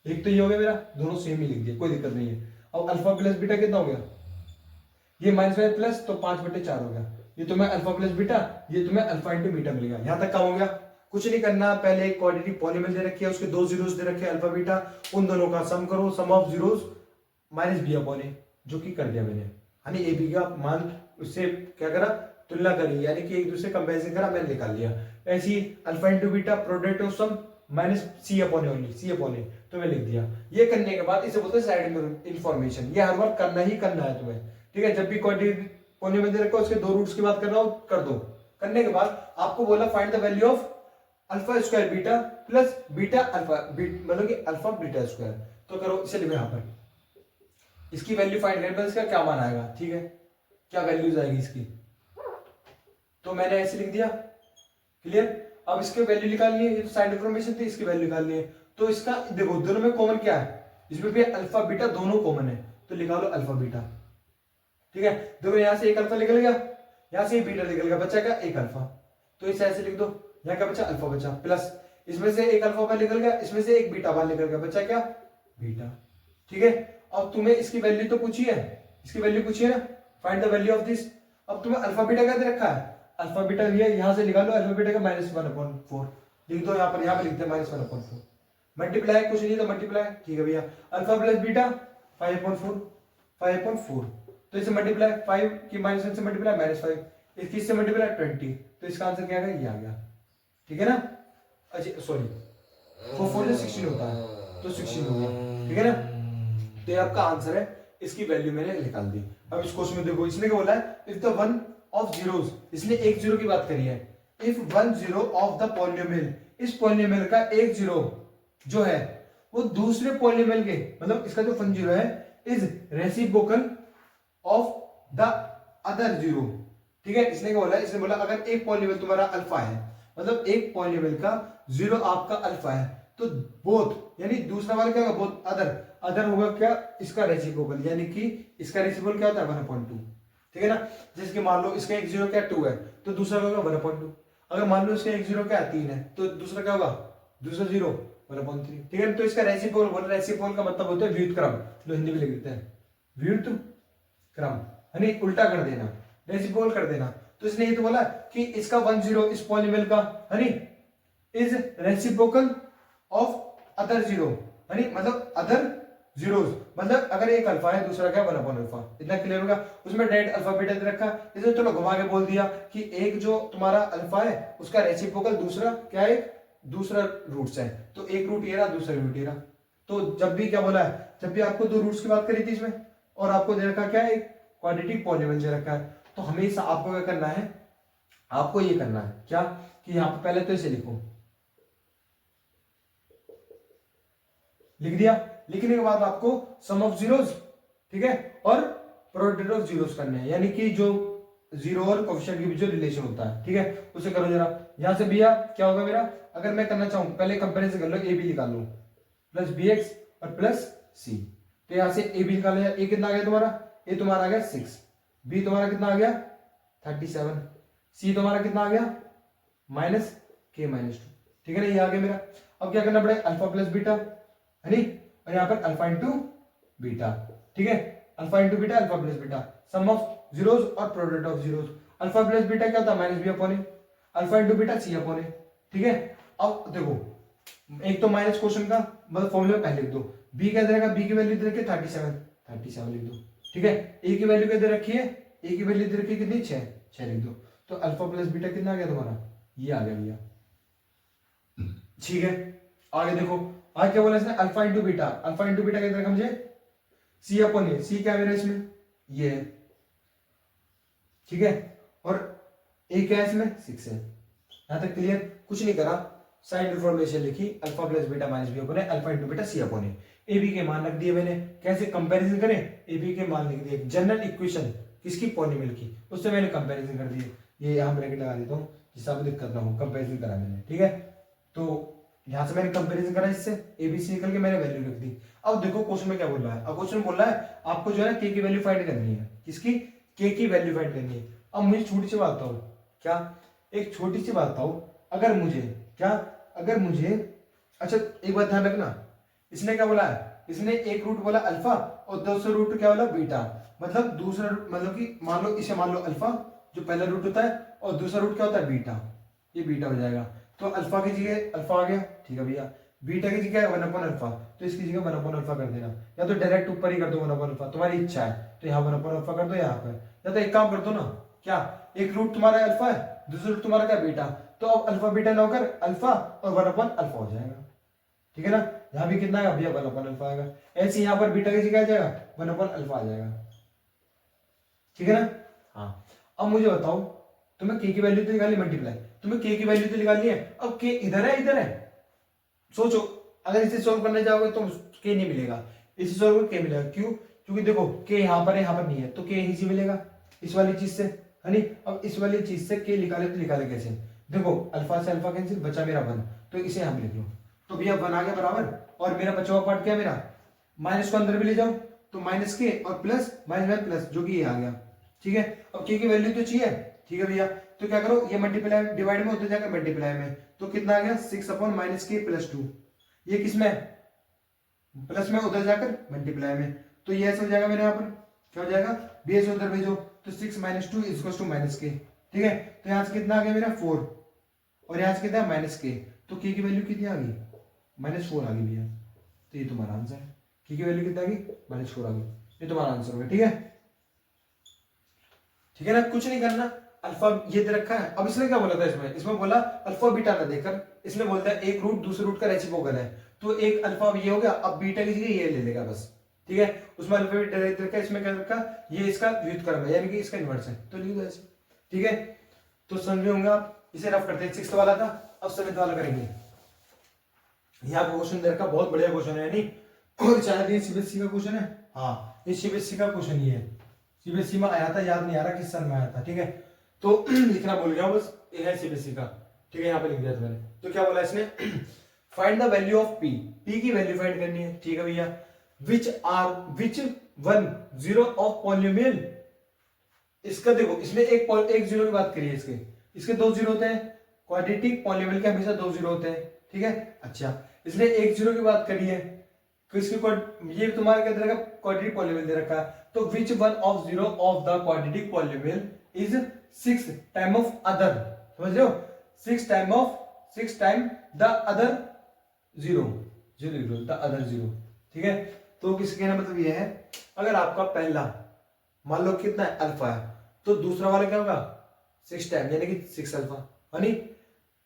एक तो ये हो गया मेरा, दोनों सेम ही लिख दिए, कोई दिक्कत नहीं है। अब अल्फा प्लस बीटा कितना हो गया, ये -5 प्लस तो 5/4 हो गया, ये तुम्हें अल्फा प्लस बीटा, ये तुम्हें अल्फा इंटू बीटा मिलेगा। यहां तक काम हो गया, कुछ नहीं करना, पहले एक क्वाड्रेटिक पॉलीनोमियल दे रखी है, उसके दो जीरोस दे रखे अल्फा बीटा, उन दोनों का सम करो, सम ऑफ जीरोस -b अपॉन ए, जो कि कर दिया मैंने, यानी ए बी का मान उससे क्या करा, तुलना करी, यानी कि एक दूसरे कंपेरिजन करा, मैंने निकाल लिया। ऐसी alpha into beta product of sum -c upon a, only c upon a, तो मैं लिख दिया। ये करने के बाद इसे बोलते हैं साइड इंफॉर्मेशन, ये हर बार करना ही करना है तुम्हें, ठीक है। जब भी क्वाड्रेटिक पॉलीनोमियल दे रखा हो, उसके दो रूट्स की बात कर रहा हो, कर दो। करने के बाद आपको बोला find the value of alpha square beta plus beta alpha, मतलब कि अल्फा बीटा स्क्वायर, तो करो, इसे लिखो यहाँ पर, इसकी वैल्यू फाइंड करने पर इसका क्या मान आएगा, ठीक है, क्या वैल्यूज आएगी इसकी, तो मैंने ऐसे लिख दिया, क्लियर। अब इसके वैल्यू निकालनी है, ये तो साइड इंफॉर्मेशन थी, इसकी वैल्यू निकालनी है, तो इसका देखो दोनों में कॉमन क्या है, इसमें भी अल्फा बीटा दोनों कॉमन है, तो निकालो अल्फा बीटा, ठीक है। देखो यहां से एक अल्फा निकल गया, यहां से बीटा निकल गया, बचा क्या एक अल्फा, तो इसे ऐसे लिख दो, यहाँ क्या बचा अल्फा बचा, प्लस इसमें से एक अल्फा बाहर निकल गया, इसमें से एक बीटा बाहर निकल गया, बचा क्या बीटा, ठीक है। अब तुम्हें इसकी वैल्यू तो पूछी है, इसकी वैल्यू पूछी है ना, find the value of this. अब तुम्हें अल्फा बीटा क्या दे रखा है, अल्फा बीटा ये यहां से निकालो, अल्फा बीटा का -1/4 लिख दो, यहाँ पर लिखते हैं -1/4, मल्टीप्लाई कुछ नहीं तो मल्टीप्लाई, ठीक है भैया। अल्फा प्लस बीटा 5/4, तो इसे मल्टीप्लाई 5 की -1 से मल्टीप्लाई -5, इसकी इससे मल्टीपल है 20, तो इसका आंसर क्या आ गया, ये आ गया। ठीक है ना, अच्छा सॉरी 4 से 16 होता है, तो 16 हो गया। ठीक है ना, तो ये आपका आंसर है, इसकी वैल्यू मैंने निकाल दी। अब इस क्वेश्चन में देखो, इसने क्या बोला है, if the one of zeros, इसने एक जीरो की बात करी है। If one zero of the polynomial, इस पॉलिनोमियल का एक जीरो जो है वो दूसरे पॉलिनोमियल के, मतलब इसका जो वन जीरो है is reciprocal of the other zero. ठीक है, इसने क्या बोला, इसने बोला अगर एक पॉलिनोमियल तुम्हारा अल्फा है, मतलब एक पॉलिनोमियल का जीरो आपका अल्फा है, तो बोथ यानी दूसरा वाला क्या होगा, बोथ अदर होगा क्या, इसका रेसिप्रोकल, यानी कि इसका रेसिप्रोकल क्या होता है 1/2। ठीक है ना, जैसे कि मान लो इसका एक जीरो क्या 2 है, तो दूसरा क्या होगा 1/2। अगर मान लो इसका एक जीरो क्या 3 है, तो दूसरा क्या होगा, दूसरा जीरो 1/3। ठीक है, तो इसका रेसिप्रोकल बोला, रेसिप्रोकल का मतलब होता है व्युत्क्रम, तो हिंदी में लिख देते हैं व्युत्क्रम, यानी उल्टा कर देना, रेसिप्रोकल कर देना। तो इसने ये तो बोला कि इसका 10 इस पॉलिनोमियल का यानी is reciprocal of other zero, यानी मतलब अदर जीरोस, मतलब अगर एक अल्फा है दूसरा क्या 1/अल्फा, इतना क्लियर होगा। उसमें डायरेक्ट अल्फा बीटा दे रखा, इसे थोड़ा घुमा के बोल दिया कि एक जो तुम्हारा अल्फा है उसका रेसिप्रोकल दूसरा क्या है, दूसरा रूट्स है, तो एक रूट ये रहा, दूसरा रूट ये रहा। तो जब भी क्या बोला है, जब भी आपको दो रूट्स की बात करी थी इसमें, और आपको दे रखा क्या है, एक क्वाड्रेटिक पॉलिनोमियल दे रखा है, तो हमेशा आपको क्या करना है, आपको ये करना है क्या, कि यहां पर पहले तो इसे लिखो, लिख दिया, लिखने के बाद आपको सम ऑफ जीरोस, ठीक है, और प्रोडक्ट ऑफ जीरोस करने हैं, यानी कि जो जीरो और कोएफिशिएंट के बीच जो रिलेशन होता है, ठीक है, उसे करो जरा। यहां से भैया क्या होगा मेरा, अगर मैं करना चाहूं पहले कंपैरिजन कर लो, ए बी निकाल लो प्लस बी एक्स और प्लस सी, तो यहां से ए बी निकाल लिया, ए कितना आ गया तुम्हारा, ए तुम्हारा आ गया 6, बी तुम्हारा कितना आ गया 37, सी तुम्हारा कितना आ गया माइनस के माइनस 2। ठीक है ना, ये आ गया मेरा। अब क्या करना पड़ेगा, अल्फा प्लस बीटा है नी, और यहाँ पर अल्फा इंटू बीटा। ठीक है, alpha into beta, alpha plus beta, sum of zeros और product of zeros. Alpha plus beta क्या होता है, minus b upon a, alpha into beta c upon a. ठीक है, अब देखो एक तो माइनस क्वेश्चन का मतलब फॉर्मूला पहले लिख दो, बी क्या दे रखा, बी की वैल्यू दे रखी है 37 लिख दो। ठीक है, ए की वैल्यू क्या दे रखी है, ए की वैल्यू दे रखी है कितनी 6 लिख दो, तो अल्फा प्लस बीटा कितना आ गया तुम्हारा, ये आ गया भैया। ठीक है, आगे देखो, आगे क्या बोला इसने, alpha into beta, alpha into beta क्या मुझे सी अपॉन ए, सी क्या मेरा इसमें ये है। ठीक है, और ए क्या है इसमें 6 है। यहां तक क्लियर, कुछ नहीं करा, साइड इंफॉर्मेशन लिखी, alpha plus beta minus b upon a, alpha into beta c upon a, a b के मान रख दिए मैंने। कैसे कंपैरिजन करें, ए बी के मान लिख दिए, जनरल इक्वेशन किसकी, पॉलिनोमियल की, उससे मैंने कंपैरिजन कर दिए। ये यहां ब्रैकेट लगा देता हूं जिससे आपको दिक्कत ना हो, कंपैरिजन करा मैंने। ठीक है, तो यहां से मैंने कंपैरिजन करा, इससे एबीसी निकल के मैंने वैल्यू रख दी। अब देखो क्वेश्चन में क्या बोल रहा है, अब क्वेश्चन बोल रहा है आपको जो है के की वैल्यू फाइंड करनी है, किसकी, के की वैल्यू फाइंड करनी है। अब मुझे छोटी सी बात बताओ, क्या एक छोटी सी बात बताओ, अगर मुझे क्या, अगर मुझे, अच्छा एक बात ध्यान रखना, इसने क्या बोला है, इसने एक रूट बोला अल्फा और दूसरा रूट क्या बोला बीटा, मतलब दूसरा मतलब कि मान लो इसे मान लो अल्फा जो पहला रूट होता है, और दूसरा रूट क्या होता है बीटा, ये बीटा हो जाएगा। तो अल्फा की जगह अल्फा आ गया, ठीक है भैया, बीटा की जगह 1/अल्फा, तो इसकी जगह 1/अल्फा कर देना, या तो डायरेक्ट ऊपर ही कर दो 1/अल्फा, तुम्हारी इच्छा है, तो यहाँ 1/अल्फा कर दो यहाँ पर, या तो एक काम कर दो ना, क्या एक रूट तुम्हारा अल्फा है, दूसरा रूट तुम्हारा क्या बीटा, तो अब अल्फा बीटा ना होकर अल्फा और 1/अल्फा हो जाएगा। ठीक है ना, यहाँ भी कितना है भैया 1/अल्फा आएगा, ऐसे यहाँ पर बीटा की जगह आ जाएगा 1/अल्फा आ जाएगा। ठीक है ना, हाँ। अब मुझे बताओ, तुम्हें के की वैल्यू तो निकालनी, मल्टीप्लाई, तुम्हें के की वैल्यू तो निकालनी है, अब के इधर है इधर है, सोचो, अगर इसे सॉल्व करने जाओगे तो के नहीं मिलेगा, इसे सॉल्व करके के मिलेगा, क्यों, क्योंकि देखो के यहाँ पर है यहाँ पर नहीं है, तो के यहीं से मिलेगा इस वाली चीज से, है नी। अब इस वाली चीज से के निकाले तो निकाले कैसे, देखो अल्फा से अल्फा कैंसिल, बचा मेरा 1, तो इसे हम लिख लो, तो भैया 1 आ गया बराबर, और मेरा बचा हुआ पार्ट क्या मेरा, माइनस को अंदर भी ले जाओ, तो माइनस के और प्लस माइनस प्लस, जो कि ये आ गया। ठीक है, अब के की वैल्यू तो चाहिए, ठीक है भैया, तो क्या करो, ये मल्टीप्लाई डिवाइड में, उधर जाकर मल्टीप्लाई में, तो कितना आ गया 6/-के+2, ये किसमें प्लस में, उधर जाकर मल्टीप्लाई में, तो ये ऐसा हो जाएगा मेरे यहाँ पर, क्या हो जाएगा, बी से उधर भेजो, तो 6 - 2 = -के। ठीक है, तो यहाँ से कितना आ गया मेरा 4, और यहाँ से कितना -के, तो के की वैल्यू कितनी आ गई, -4 आ गई भैया, तो ये तुम्हारा आंसर है, के की वैल्यू कितना आ गई -4 आ गई, ये तुम्हारा आंसर होगा। ठीक है, ठीक है ना, कुछ नहीं करना, अल्फा ये दे रखा है। अब इसने क्या बोला था, इसमें बोला अल्फा बीटा ना देकर इसने बोलता है एक रूट दूसरे रूट का रेसिप्रोकल है, तो एक अल्फा ये हो गया, अब बीटा की जगह ये ले लेगा बस, ठीक है। उसमें अल्फा बीटा दे रखा है, इसमें क्या रखा, ये इसका व्युत्क्रम है यानी कि इसका इन्वर्स है, तो लिख दो ऐसे, ठीक है। तो समझे होंगे आप। इसे रफ करते हैं, 6th वाला था, अब 7th वाला करेंगे। यहाँ पे क्वेश्चन दे रखा, बहुत बढ़िया क्वेश्चन है नहीं, और शायद ये सीबीएसई का क्वेश्चन है, हाँ ये सीबीएसई का क्वेश्चन ही है, सीबीएसई में आया था, याद नहीं आ रहा किस साल में आया था, ठीक है। तो लिखना भूल गया बस, ये है सीबीएसई का, ठीक है, यहाँ पे लिख दिया था मैंने। तो क्या बोला इसने, find the value of P, P की वैल्यू फाइंड करनी है, ठीक है भैया। Which one zero of polynomial, इसका देखो इसने एक जीरो की बात करी है, इसके 2 जीरो होते हैं, क्वाड्रेटिक पॉलिनोमियल के हमेशा 2 जीरो होते हैं, ठीक है। अच्छा इसने 1 जीरो की बात करी है, ये तुम्हारा क्या दे रखा, क्वाड्रेटिक पॉलिनोमियल दे रखा है, तो which one of zero of the quadratic polynomial is 6 time of other, समझ रहे हो, 6 time the other zero, the other zero, ठीक है। तो किसी कहना मतलब ये है, अगर आपका पहला मान लो कितना है, अल्फा है, तो दूसरा वाला क्या होगा 6 टाइम यानी कि 6 अल्फा, है नहीं,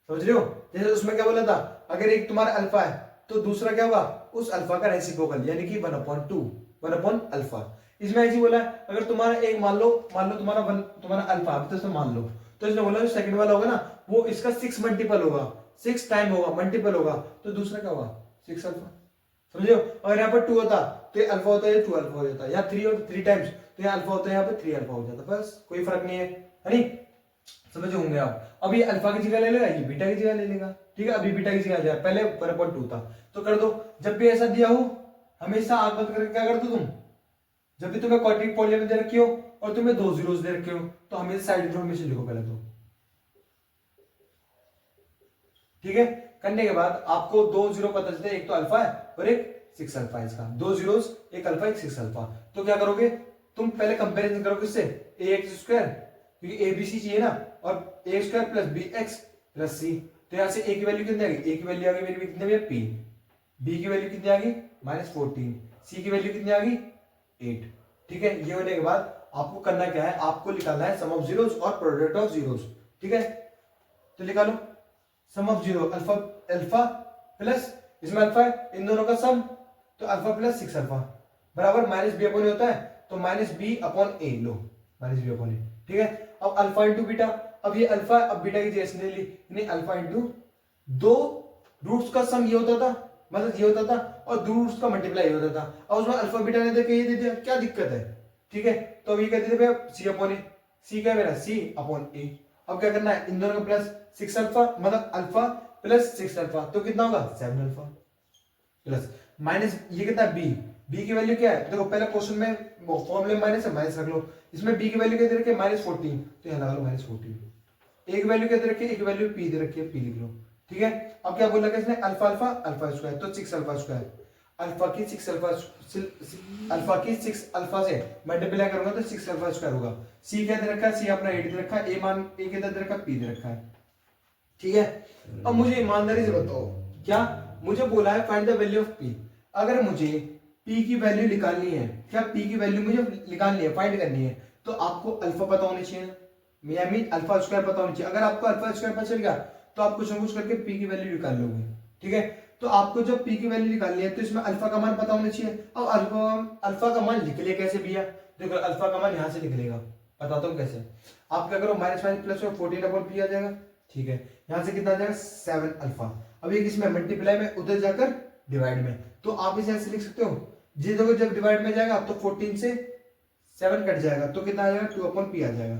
समझ रहे हो। जैसे उसमें क्या बोला था, अगर एक तुम्हारा अल्फा है तो दूसरा क्या होगा उस अल्फा का रेसिप्रोकल यानी कि 1/2, 1 अल्फा। इसमें ऐसी बोला है, अगर तुम्हारा एक मान लो तुम्हारा अल्फा तो इसमें मान लो, तो इसने बोला जो सेकंड वाला होगा ना वो इसका 6 मल्टीपल होगा, 6 टाइम होगा, मल्टीपल होगा, तो दूसरा क्या होगा 6 अल्फा, समझे हो। अगर यहाँ पर 2 होता तो ये अल्फा होता है, 2 अल्फा हो जाता, या 3 टाइम्स तो यहाँ अल्फा होता है, यहाँ पे 3 अल्फा हो जाता, बस कोई फर्क नहीं है नहीं, समझ होंगे आप। अब ये अल्फा की जगह ले लेगा, ये बीटा की जगह ले लेगा, ठीक है। अभी बीटा की जगह जाए, पहले 1/2 था, तो कर दो। जब भी ऐसा दिया हो हमेशा आंख बंद करके क्या कर दो तुम, जब भी तुम्हें क्वाड्रेटिक पॉलिनोमियल दे रखी हो और तुम्हें 2 जीरोस दे रखे हो तो हमेशा साइड इन्फॉर्मेशन लिखो पहले तो, ठीक है। करने के बाद आपको 2 जीरो पता चलता है, एक तो अल्फा है और एक 6 अल्फा है, इसका 2 जीरोस, एक अल्फा एक 6 अल्फा। तो क्या करोगे तुम पहले कंपैरिजन करोगे किससे, ax², क्योंकि abc चाहिए ना, और a² plus bx plus c, तो यहां से a की वैल्यू कितनी आ गई, a की वैल्यू आ गई मेरी कितनी है p, b की वैल्यू कितनी आ गई -14, c की वैल्यू कितनी आ गई 8, ठीक है। ये होने के बाद आपको करना क्या है, आपको निकालना है सम ऑफ जीरोस और प्रोडक्ट ऑफ जीरोस, ठीक है। तो निकालो सम ऑफ जीरो, अल्फा प्लस, इसमें अल्फा है, इन दोनों का सम, तो अल्फा प्लस 6 अल्फा बराबर -b/a होता है, तो -b/a लो, -b/a, ठीक है। अब अल्फा इंटू बीटा, अब ये अल्फा अब बीटा की जैसे ले ली, यानी अल्फा इंटू 2 रूट्स का सम ये होता था, मतलब ये होता था, और 2 रूट्स का मल्टीप्लाई होता था। अब उसमें अल्फा बीटा ने देके ये दे दिया, क्या दिक्कत है, ठीक है। तो अब ये कहते थे भैया c/a, c क्या है मेरा c/a। अब क्या करना है, इन दोनों का प्लस 6 अल्फा, मतलब अल्फा प्लस 6 अल्फा, तो कितना होगा 7 अल्फा, प्लस माइनस ये कितना है b की वैल्यू क्या है, देखो पहले क्वेश्चन में फॉर्मूले में माइनस है, माइनस रख लो, इसमें b की वैल्यू क्या दे रखी है -14, तो यहाँ लगा लो -14। एक वैल्यू क्या दे रखी है, एक वैल्यू p दे रखी है, p लिख लो, ठीक है। अब क्या बोला इसने, अल्फा अल्फा अल्फा स्क्वायर, तो 6 अल्फा स्क्वायर, अल्फा की 6 अल्फा से मल्टीप्लाई करूंगा तो 6 अल्फा स्क्वायर होगा। c क्या दे रखा है, c अपना 8 दे रखा है, a क्या दे रखा है, p दे रखा है, ठीक है। अब मुझे ईमानदारी से बताओ, क्या मुझे बोला है find the value of p, अगर मुझे p की वैल्यू निकालनी है, क्या p की वैल्यू मुझे निकालनी है, फाइंड करनी है, तो आपको अल्फा पता होनी चाहिए, मीन अल्फा स्क्वायर पता होनी चाहिए। अगर आपको अल्फा स्क्वायर पता चल गया तो आप कुछ न कुछ करके p की वैल्यू निकाल लोगे, ठीक है। तो आपको जब p की वैल्यू निकालनी है तो इसमें अल्फा का मान पता होना चाहिए। अब अल्फा का मान निकले कैसे भैया, देखो अल्फा का मान यहां से निकलेगा, बताता हूँ कैसे। आप क्या करो, माइनस प्लस में 14/p आ जाएगा, ठीक है। यहां से कितना आ जाएगा 7 अल्फा। अब ये किसमें मल्टीप्लाई में, उधर जाकर डिवाइड में, तो आप इसे ऐसे लिख सकते हो, जी देखो जब डिवाइड में जाएगा तो 14 से 7 कट जाएगा, तो कितना आ जाएगा 2/p आ जाएगा,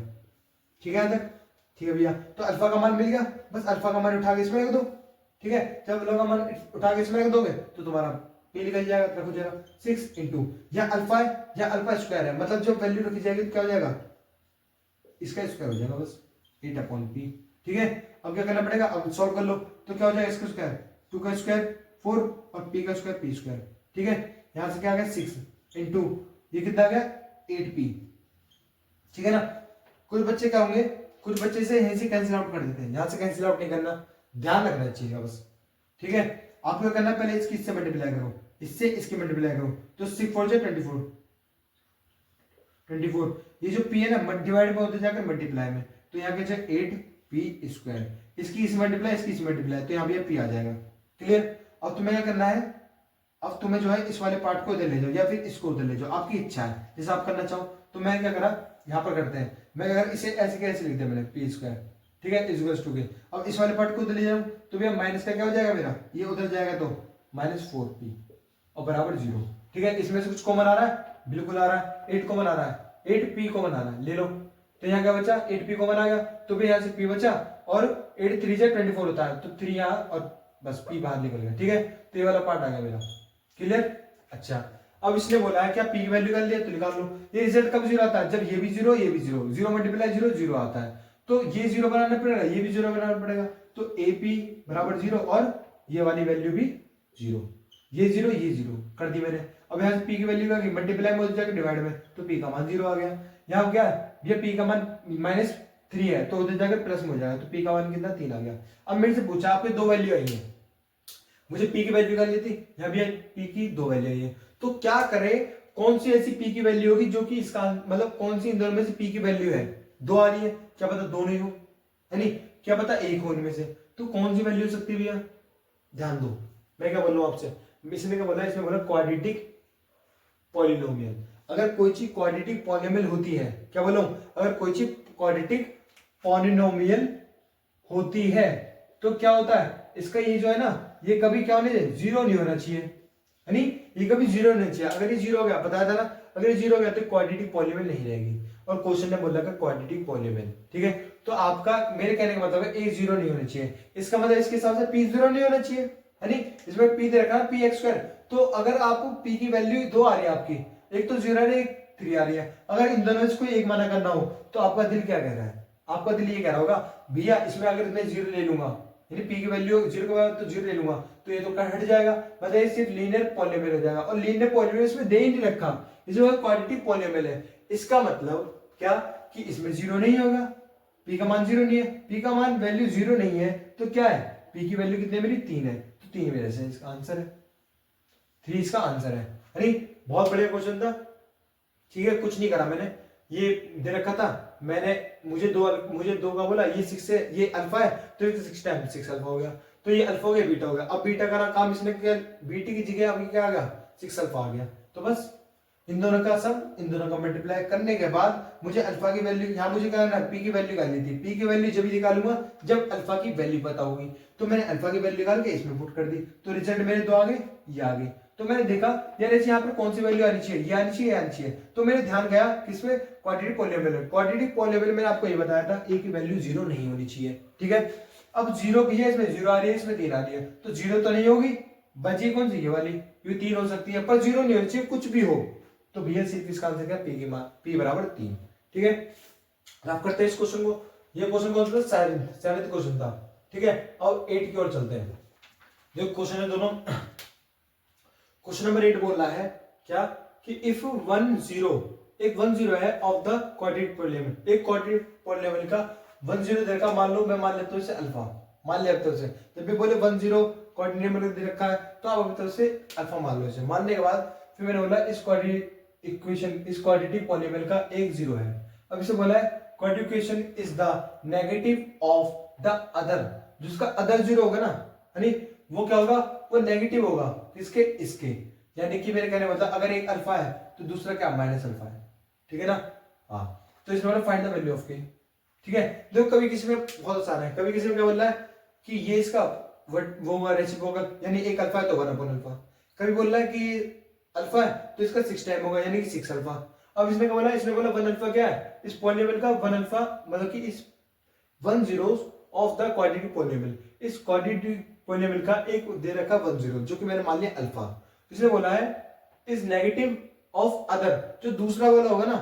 ठीक है। यहाँ तक ठीक है भैया। तो अल्फा का मान मिल गया, बस अल्फा का मान उठा के इसमें रख दो, ठीक है। जब अल्फा का मान उठा के इसमें रख दोगे तो तुम्हारा p निकल जाएगा, रखो जाएगा 6 इंटू, या अल्फा है या अल्फा स्क्वायर है, मतलब जब वैल्यू रखी जाएगी तो क्या हो जाएगा, इसका स्क्वायर हो जाएगा बस 8/p, ठीक है। अब क्या करना पड़ेगा, अब सॉल्व कर लो, तो क्या हो जाएगा, इसका स्क्वायर 2 का स्क्वायर 4 और p का स्क्वायर p स्क्वायर, ठीक है। यहां से क्या आ गया 6 इंटू ये कितना आ गया 8p, ठीक है ना। कुछ बच्चे क्या होंगे, कुछ बच्चे से यहीं से कैंसिल आउट कर देते हैं, यहां से कैंसिल आउट नहीं करना, ध्यान रखना चीज का बस, ठीक है। आपको क्या करना है, पहले इसकी इससे मल्टीप्लाई करो, इससे इसकी मल्टीप्लाई करो, तो 6 4 से 24, ये जो p है ना डिवाइड में होते जाकर मल्टीप्लाई में, तो यहाँ क्या 8p², इसकी इस मल्टीप्लाई, इसकी इस मल्टीप्लाई, तो यहाँ भी p आ जाएगा। क्लियर। अब तुम्हें क्या करना है, अब तुम्हें जो है इस वाले पार्ट को उधर ले जाओ या फिर इसको उधर ले जाओ, आपकी इच्छा है जैसे आप करना चाहो। तो मैं क्या करा, यहाँ पर करते हैं, मैं अगर इसे ऐसे कैसे लिख दिया मैंने p², ठीक है, इक्वल्स टू के। अब इस वाले पार्ट को उधर ले जाऊं तो भैया माइनस का क्या हो जाएगा मेरा, ये उधर जाएगा तो -4p और बराबर 0। ठीक है, इसमें से कुछ कॉमन आ रहा है, बिल्कुल आ रहा है, 8 कॉमन आ रहा है, 8p कॉमन आ रहा है, ले लो। तो यहाँ क्या बचा, 8p कॉमन आ गया, तो भी यहाँ से p बचा, और 8 3 से 24 होता है, तो 3 यहाँ और बस p बाहर निकल गया। ठीक है, तो ये वाला पार्ट आ गया मेरा। क्लियर। अच्छा, अब इसने बोला है क्या p की वैल्यू कर लिया, तो निकाल लो। ये रिजल्ट कब 0 आता है, जब ये भी 0 ये भी 0, 0 मल्टीप्लाई 0 0 आता है, तो ये 0 बनाना पड़ेगा, ये भी 0 बनाना पड़ेगा, तो AP बराबर 0 और ये वाली वैल्यू भी 0, ये 0 ये 0 कर दी मैंने। अब यहाँ से p की वैल्यू आ गई, मल्टीप्लाई में हो जाएगा डिवाइड में, तो p का मान 0 आ गया। यहाँ क्या है, ये p का मान -3 है, तो उधर जाकर प्लस में हो जाएगा, तो p का मान कितना 3 आ गया। अब मेरे से पूछा आपके दो वैल्यू आई है, मुझे p की वैल्यू कर ली थी, यहाँ भी p की दो वैल्यू आई है, तो क्या करें, कौन सी ऐसी p की वैल्यू होगी जो कि इसका मतलब कौन सी इन दोनों में से p की वैल्यू है, दो आ रही है, क्या पता दो नहीं हो, है नहीं, क्या पता एक हो इनमें से, तो कौन सी वैल्यू हो सकती है भैया, ध्यान दो। मैं क्या बोल रहा हूं आपसे, इसने क्या बोला, इसमें बोला क्वाड्रेटिक पॉलिनोमियल। अगर कोई चीज क्वाड्रेटिक पॉलिनोमियल होती है, क्या बोलूं, अगर कोई चीज क्वाड्रेटिक पॉलिनोमियल होती है तो क्या होता है, इसका ये जो है ना, ये कभी क्या होने चाहिए, 0 नहीं होना चाहिए, है नहीं, ये कभी 0 नहीं चाहिए। अगर ये 0 हो गया, बताया था ना, अगर ये 0 हो गया तो क्वाड्रेटिक पॉलिनोमियल नहीं रहेगी, और क्वेश्चन ने बोला क्वाड्रेटिक पॉलिनोमियल। ठीक है, तो आपका मेरे कहने का मतलब है a 0 नहीं होना चाहिए, इसका मतलब इसके हिसाब से p 0 नहीं होना चाहिए, है नहीं, इसमें p दे रखा है px²। तो अगर आपको p की वैल्यू दो आ रही है आपकी, एक तो 0 है, एक 3 आ रही है, अगर इन दोनों में से कोई एक माना करना हो तो आपका दिल क्या कह रहा है, आपका दिल ये कह रहा होगा भैया इसमें अगर मैं 0 ले लूंगा, यानी p की वैल्यू 0 के बाद तो 0 ले लूंगा, तो ये तो हट जाएगा, मतलब ये सिर्फ लीनियर पॉलिनोमियल हो जाएगा, और लीनियर पॉलिनोमियल इसमें दे ही नहीं रखा, इसमें क्वाड्रेटिक पॉलिनोमियल है। इसका मतलब क्या कि इसमें 0 नहीं होगा, p का मान 0 नहीं है, p का मान वैल्यू 0 नहीं है, तो क्या है, p की वैल्यू कितनी मेरी 3 है, तो 3 मेरे से इसका आंसर है, 3 इसका आंसर है। अरे बहुत बढ़िया क्वेश्चन था। ठीक है, कुछ नहीं करा मैंने, ये दे रखा था मैंने, मुझे दो का बोला, ये 6 है, ये अल्फा है, तो ये 6 टाइम 6 अल्फा हो गया, तो ये अल्फा हो गया, बीटा हो गया। अब बीटा का काम इसने किया, बीटी की जगह अभी क्या आ गया, 6 अल्फा आ गया, तो बस इन दोनों का सम, इन दोनों का मल्टीप्लाई करने के बाद मुझे अल्फा की वैल्यू, यहाँ मुझे क्या करना है, पी की वैल्यू निकालनी थी, पी की वैल्यू जब निकालूंगा जब अल्फा की वैल्यू पता होगी, तो मैंने अल्फा की वैल्यू निकाल के इसमें पुट कर दी, तो रिजल्ट मेरे दो आ गए, ये आ गए। तो मैंने देखा यार ऐसे यहाँ पर कौन सी वैल्यू आनी चाहिए, ये आनी चाहिए, ये आनी चाहिए, तो मेरे ध्यान गया किसमें, क्वाड्रेटिक पॉलिनोमियल। क्वाड्रेटिक पॉलिनोमियल मैंने आपको ये बताया था ए की वैल्यू 0 नहीं होनी चाहिए। ठीक है, अब 0 भी है, इसमें 0 आ रही है, इसमें 3 आ रही है, तो 0 तो नहीं होगी, बची कौन सी, ये वाली, ये 3 हो सकती है, पर 0 नहीं होनी चाहिए, कुछ भी हो, तो भैया सिर्फ इसका आंसर क्या, p की मान p बराबर 3। ठीक है, आप करते हैं इस क्वेश्चन को, ये क्वेश्चन कौन सा, सेवेंथ क्वेश्चन था। ठीक है, अब 8 की ओर चलते हैं, जो क्वेश्चन है दोनों। क्वेश्चन नंबर 8 बोल रहा है क्या कि इफ 1 0 है ऑफ द क्वाड्रेटिक पॉलिनोमियल, एक क्वाड्रेटिक पॉलिनोमियल का 1 0 दे रखा, मान लो मैं मान लेता हूं इसे अल्फा, मान लिया तरफ से, जब भी बोले 1 0 क्वाड्रेटिक दे रखा है तो आप अपनी तरफ से अल्फा मान लो, इसे मानने के बाद फिर मैंने बोला इस क्वाड्रेटिक इक्वेशन, इस क्वाड्रेटिक पॉलिनोमियल का एक 0 है। अब इसे बोला है quadratic equation is the negative of the other, जिसका अदर 0 होगा ना, यानी वो क्या होगा, वो नेगेटिव होगा, किसके, इसके, यानी कि मेरे कहने मतलब अगर एक अल्फा है तो दूसरा क्या, माइनस अल्फा है। ठीक है ना, हाँ, तो इसमें बोला फाइंड द वैल्यू ऑफ के। ठीक है, देखो कभी किसी में बहुत आसान है, कभी किसी में क्या बोल रहा है कि ये इसका वो रेसिप्रोकल, यानी एक अल्फा है तो 1 अपॉन अल्फा, कभी बोल रहा है कि अल्फा है तो इसका 6 टाइम होगा, यानी कि 6 अल्फा। अब इसने क्या बोला, इसने बोला 1 अल्फा क्या है, इस पॉलिनोमियल का 1 अल्फा, मतलब कि इस 1 zeros of the quadratic polynomial, इस क्वाड्रेटिक पॉलिनोमियल का एक दे रखा 1 0, जो कि मैंने मान लिया अल्फा। इसने बोला है इज नेगेटिव ऑफ अदर, जो दूसरा वाला होगा ना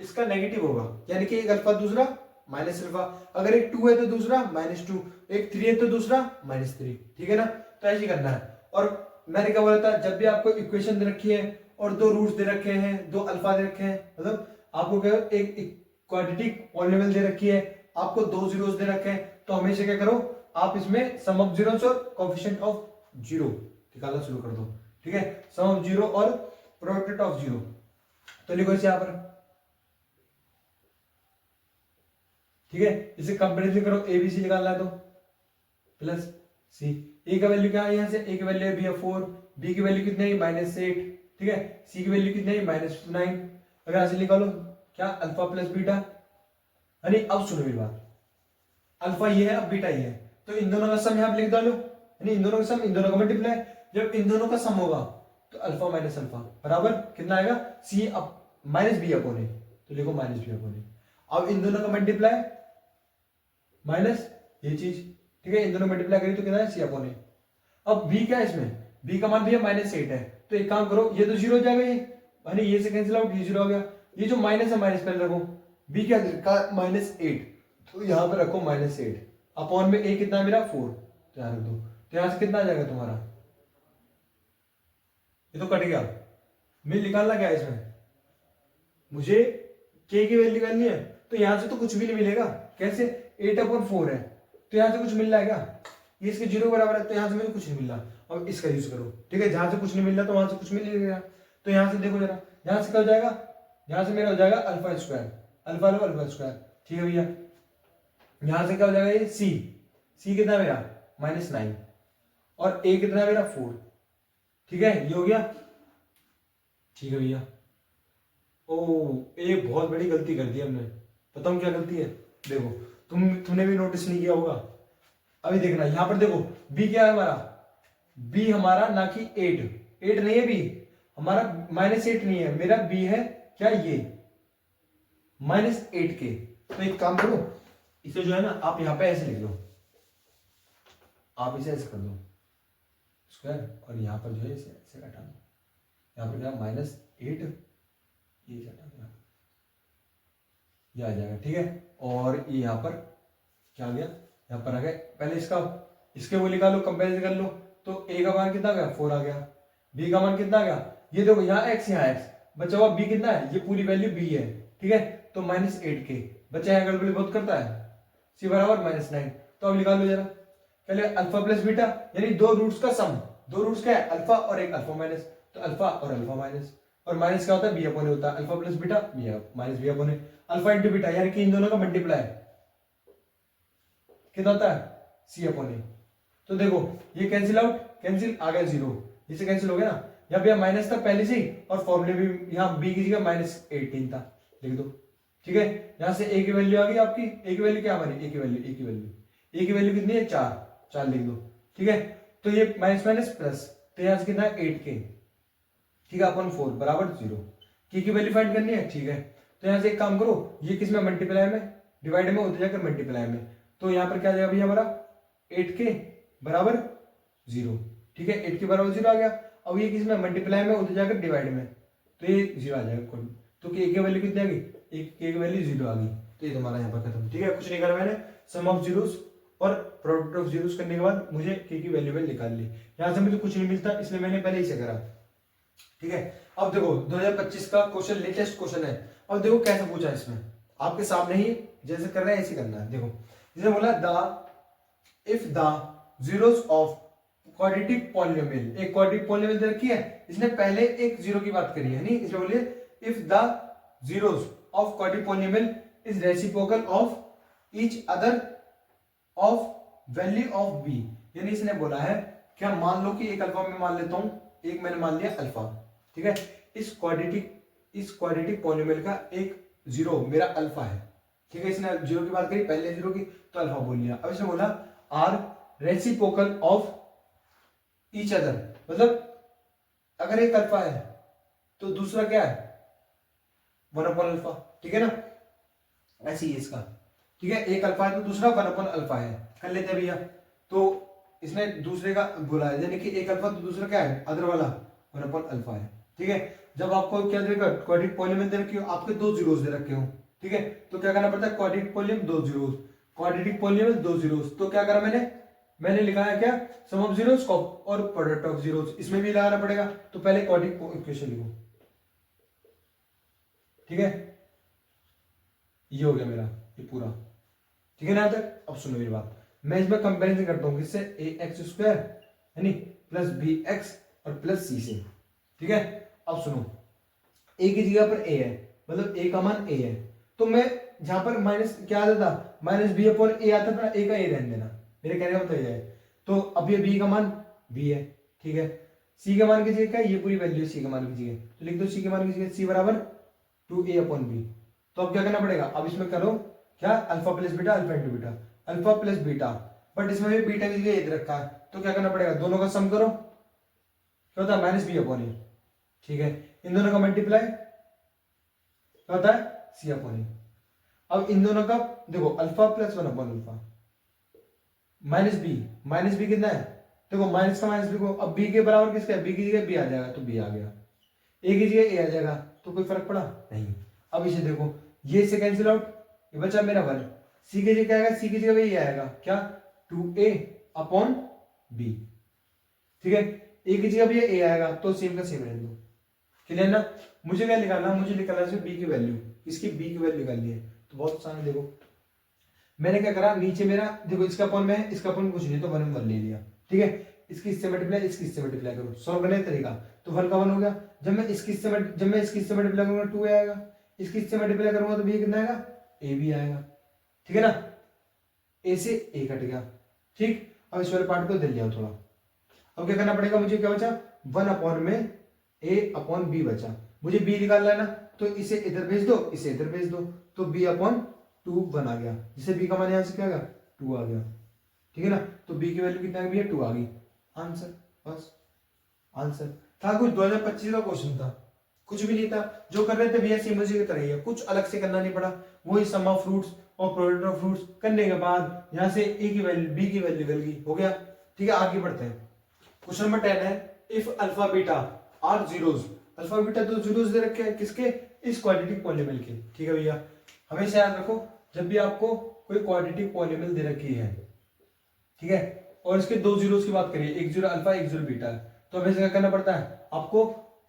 इसका नेगेटिव होगा, यानी कि एक अल्फा दूसरा माइनस अल्फा, अगर एक 2 है तो दूसरा -2, एक 3 है तो दूसरा -3। ठीक है ना, तो ऐसे करना है। और मैंने क्या बोला था, जब भी आपको इक्वेशन दे रखी है और दो रूट्स दे रखे हैं, दो अल्फा दे रखे हैं, मतलब आपको क्या एक क्वाड्रेटिक पॉलिनोमियल दे रखी है, आपको दो जीरोस दे रखे हैं, तो हमेशा क्या करो, आप इसमें सम ऑफ जीरोस और कोएफिशिएंट ऑफ जीरो निकालना शुरू कर दो। ठीक है, सम ऑफ जीरो और प्रोडक्ट ऑफ जीरो, तो लिखो इसे यहां पर, ठीक है, इसे कंपेरिजन करो, ए बी सी निकालना है तो प्लस सी, ए का वैल्यू क्या है यहाँ से, ए की वैल्यू भी है 4, बी की वैल्यू कितनी है -8, ठीक है, सी की वैल्यू कितनी है -9। अगर यहाँ से निकालो क्या, अल्फा प्लस बीटा, यानी अब सुनो मेरी बात, अल्फा ये है अब बीटा ये है, तो इन दोनों का सम यहाँ पे लिख डालो, यानी इन दोनों का सम, इन दोनों का मल्टीप्लाई, जब इन दोनों का सम होगा तो अल्फा माइनस अल्फा बराबर कितना आएगा, सी up minus b upon a, तो लिखो माइनस बी अपॉन ए। अब इन दोनों का मल्टीप्लाई माइनस ये चीज, ठीक है, इन दोनों मल्टीप्लाई करिए तो कितना है, सी अपॉन ए। अब बी क्या है इसमें, बी का मान भी है -8 है, तो एक काम करो, ये तो जीरो हो जाएगा, ये यानी ये से कैंसिल आउट, ये जीरो हो गया, ये जो माइनस है माइनस पहले रखो, बी क्या का -8, तो यहाँ पे रखो -8 अपॉन में ए कितना मेरा 4, तो यहाँ रख दो, तो यहाँ से कितना आ जाएगा तुम्हारा, ये तो कट गया, मैं निकालना क्या है इसमें, मुझे के की वैल्यू निकालनी है, तो यहां से तो कुछ भी नहीं मिलेगा, कैसे 8/4 है, तो यहां से कुछ मिल रहा है क्या, ये इसके 0 बराबर है, तो यहां से मुझे कुछ नहीं मिल रहा, अब इसका यूज करो, ठीक है, जहां से कुछ नहीं मिल रहा तो वहां से कुछ मिल नहीं रहा, तो यहां से देखो जरा, यहां से क्या हो जाएगा, यहां से मेरा हो जाएगा अल्फा स्क्वायर, अल्फा लो अल्फा स्क्वायर, ठीक है भैया, यहां से क्या हो जाएगा, ये सी कितना मेरा -9 और ए कितना मेरा 4, ठीक है, ये हो गया, ठीक है भैया। ओ एक बहुत बड़ी गलती कर दी हमने, बताऊं क्या गलती है, देखो तुमने भी नोटिस नहीं किया होगा, अभी देखना यहां पर देखो, बी क्या है हमारा, बी हमारा ना कि 8 नहीं है, बी हमारा -8 नहीं है, मेरा बी है क्या ये -8 के, तो एक काम करो, इसे जो है ना आप यहां पे ऐसे लिख लो, आप इसे ऐसे कर दो स्क्वायर, और यहां पर जो है इसे ऐसे हटा दो, यहां पर क्या -8 ये हटा दो, ये आ जाएगा, ठीक है, और ये यहाँ पर क्या आ गया, यहाँ पर आ गया, पहले इसके वो निकालो, कंपेरिजन कर लो, तो ए का मान कितना आ गया 4 आ गया, बी का मान कितना आ गया, ये देखो यहाँ x यहाँ x, बचा हुआ बी कितना है, ये पूरी वैल्यू बी है, ठीक है, तो -8 के बच्चा यहाँ गड़बड़ी बहुत करता है, सी बराबर -9, तो अब निकाल लो जरा, पहले अल्फा प्लस बीटा, यानी दो रूट्स का सम, दो रूट्स क्या है, अल्फा और एक अल्फा माइनस, तो अल्फा और अल्फा माइनस, और माइनस क्या होता है, बी अपॉन ए होता है, alpha plus beta minus b upon a, alpha into beta, यानी कि इन दोनों का मल्टीप्लाई कितना होता है, सी अपॉन ए, तो देखो ये कैंसिल आउट, कैंसिल आ गया 0, इसे कैंसिल हो गया ना, यहाँ पे माइनस था पहले से ही, और फॉर्मूले भी यहाँ बी की जगह -18 था, लिख दो, ठीक है, यहां से ए की वैल्यू आ गई आपकी, ए की वैल्यू क्या हमारी, ए की वैल्यू कितनी है 4 लिख दो, ठीक है, तो ये माइनस माइनस प्लस, तो यहां से कितना है 8 के, ठीक है, अपॉन 4 बराबर 0, की वैल्यू फाइंड करनी है, ठीक है, तो यहां से एक काम करो, ये किस में मल्टीप्लाई में, डिवाइड में होते जाकर मल्टीप्लाई में, तो यहां पर क्या आ जाएगा भैया हमारा 8 के बराबर 0, ठीक है, 8 के बराबर 0 आ गया, अब ये किस में मल्टीप्लाई में होते जाकर डिवाइड में, तो ये 0 आ जाएगा कुल, तो के की वैल्यू कितनी आ गई, के की वैल्यू 0 आ गई, तो ये तुम्हारा यहाँ पर खत्म, ठीक है, कुछ नहीं करा मैंने, सम ऑफ जीरोस और प्रोडक्ट ऑफ जीरोस करने के बाद मुझे के की वैल्यू निकाल ली, यहां से मुझे कुछ नहीं मिलता, इसलिए मैंने पहले इसे करा, ठीक है। अब देखो 2025 का क्वेश्चन, लेटेस्ट क्वेश्चन है, अब देखो कैसे पूछा इसमें, आपके सामने ही जैसे कर रहे हैं ऐसे करना है, देखो इसने बोला if the zeros of quadratic polynomial, एक क्वाड्रेटिक पॉलिनोमियल दे रखी है, इसने पहले एक जीरो की बात करी है, नहीं इसमें बोलिए if the zeros of quadratic polynomial is reciprocal of each other of value of b, यानी इसने बोला है क्या, मान लो कि एक अल्फा में मान लेता हूं, एक मैंने मान लिया अल्फा, ठीक है, इस क्वाड्रेटिक पॉलिनोमियल का एक जीरो मेरा अल्फा है, ठीक है, इसने जीरो की बात करी पहले जीरो की, तो अल्फा बोल लिया, अब इसने बोला are reciprocal of each other, मतलब अगर एक अल्फा है तो दूसरा क्या है 1/अल्फा, ठीक है ना, ऐसे ही इसका, ठीक है, एक अल्फा है तो दूसरा 1/अल्फा है, कर लेते हैं भैया, तो इसने दूसरे का बोला है, यानी कि एक अल्फा तो दूसरा क्या है अदर वाला 1/अल्फा है, ठीक है, जब आपको क्या देगा क्वाड्रेटिक पॉलिनोमियल दे रखी हो, आपके दो जीरोस दे रखे हो, ठीक है, तो क्या करना पड़ता है, क्वाड्रेटिक पॉलिनोमियल दो जीरोस, क्वाड्रेटिक पॉलिनोमियल दो जीरोस, तो क्या करा मैंने लिखा है क्या, सम ऑफ जीरोस और प्रोडक्ट ऑफ जीरोस, इसमें भी लगाना पड़ेगा, तो पहले क्वाड्रेटिक इक्वेशन लिखो, ठीक है, ये हो गया मेरा ये पूरा, ठीक है ना, यहां तक। अब सुनो मेरी बात, मैं इसमें कंपैरिजन करता हूं किससे, ax² यानी प्लस bx और प्लस c से, ठीक है। अब सुनो, a की जगह पर a है, मतलब a का मान a है, तो मैं जहां पर माइनस क्या आता था, माइनस बी अपॉन ए आता था, ए का ए रहने देना, मेरे कहने का मतलब ये है। तो अब ये बी का मान बी है, ठीक है। सी का मान की जगह क्या है, ये पूरी वैल्यू सी का मान की जगह, तो लिख दो सी के मान की जगह सी बराबर 2a अपॉन बी। तो अब क्या करना पड़ेगा, अब इसमें करो क्या, alpha plus beta, alpha into beta, alpha plus beta, but इसमें भी बीटा की जगह ए रखा है, तो क्या करना पड़ेगा, दोनों का सम करो, क्या होता है माइनस बी अपॉन ए, ठीक है। इन दोनों का मल्टीप्लाई क्या होता है सी अपॉन ए। अब इन दोनों का देखो alpha plus 1 upon alpha minus b कितना है, देखो माइनस का माइनस भी को, अब बी के बराबर किसका है, बी की जगह बी आ जाएगा, तो बी आ गया, ए की जगह ए आ जाएगा, तो कोई फर्क पड़ा नहीं। अब इसे देखो, ये से कैंसिल आउट, ये बचा मेरा 1, सी की जगह क्या आएगा, सी की जगह भी ये आएगा क्या, 2a अपॉन बी, ठीक है। ए की जगह भी ए आएगा, तो सेम का सेम रहने दो, क्लियर ना। मुझे क्या निकालना, मुझे निकालना है बी की वैल्यू, इसकी बी की वैल्यू निकालनी है, तो बहुत आसान है। देखो मैंने क्या करा, नीचे मेरा देखो इसका अपॉन में है, इसका अपॉन कुछ नहीं, तो 1 ले लिया, ठीक है। इसकी इससे मल्टीप्लाई, इसकी इससे मल्टीप्लाई करो, सॉल्व करने का तरीका, तो 1 का 1 हो गया। जब मैं इसकी इससे मल्टीप्लाई करूंगा 2 आएगा, इसकी इससे मल्टीप्लाई करूंगा तो भी कितना आएगा, ए भी आएगा, ठीक है ना। ए से ए कट गया, ठीक। अब इस वाले पार्ट को दिल लिया थोड़ा। अब क्या करना पड़ेगा, मुझे क्या बचा, 1 अपॉन में ए अपॉन बी बचा, मुझे बी निकालना है ना, तो इसे इधर भेज दो, इसे इधर भेज दो, तो बी अपॉन 2 1 आ गया, जिसे बी का मान यहां से क्या आ गया 2 आ गया, ठीक है ना। तो बी की वैल्यू कितना है, 2 आ गई, आंसर, बस आंसर था। कुछ 2025 का क्वेश्चन था, कुछ भी नहीं था, जो कर रहे थे भैया सेम उसी की तरह ही है, कुछ अलग से करना नहीं पड़ा, वही सम ऑफ फ्रूट्स और प्रोडक्ट ऑफ फ्रूट्स करने के बाद यहां से ए की वैल्यू बी की वैल्यू निकल गई, हो गया, ठीक है। आगे बढ़ते हैं, क्वेश्चन नंबर 10 है, if alpha beta are zeros, alpha beta तो जीरोस दे रखे हैं, किसके, इस क्वाड्रेटिक पॉलीनॉमियल के, ठीक है भैया। हमेशा याद रखो, जब भी आपको कोई क्वाड्रेटिक पॉलीनॉमियल दे रखी है, ठीक है, और इसके दो जीरोस की बात करिए, एक जीरो अल्फा एक जीरो बीटा, तो हमेशा क्या करना पड़ता है, आपको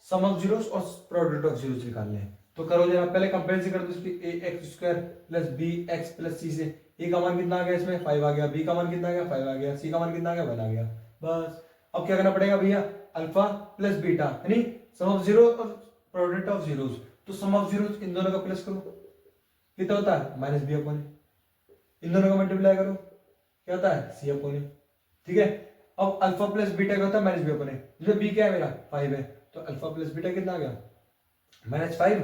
सम ऑफ जीरोस और प्रोडक्ट ऑफ जीरोस निकालने हैं। तो करो जरा, पहले कंपेरिजन कर दो इसकी, a x square plus b x plus c से, ए का मान कितना आ गया, इसमें 5 आ गया, बी का मान कितना आ गया 5 आ गया, सी का मान कितना आ गया 1 आ गया, बस। अब क्या करना पड़ेगा भैया, अल्फा प्लस बीटा यानी सम ऑफ जीरो और प्रोडक्ट ऑफ जीरोस, तो सम ऑफ जीरोस इन दोनों का प्लस करो, कितना होता है माइनस बी अपॉन, इन दोनों का मल्टीप्लाई करो, क्या होता है सी अपॉन ए, ठीक है। अब अल्फा प्लस बीटा क्या होता है माइनस बी अपॉन ए, जिसमें बी क्या है मेरा 5 है, तो अल्फा प्लस बीटा कितना आ गया -5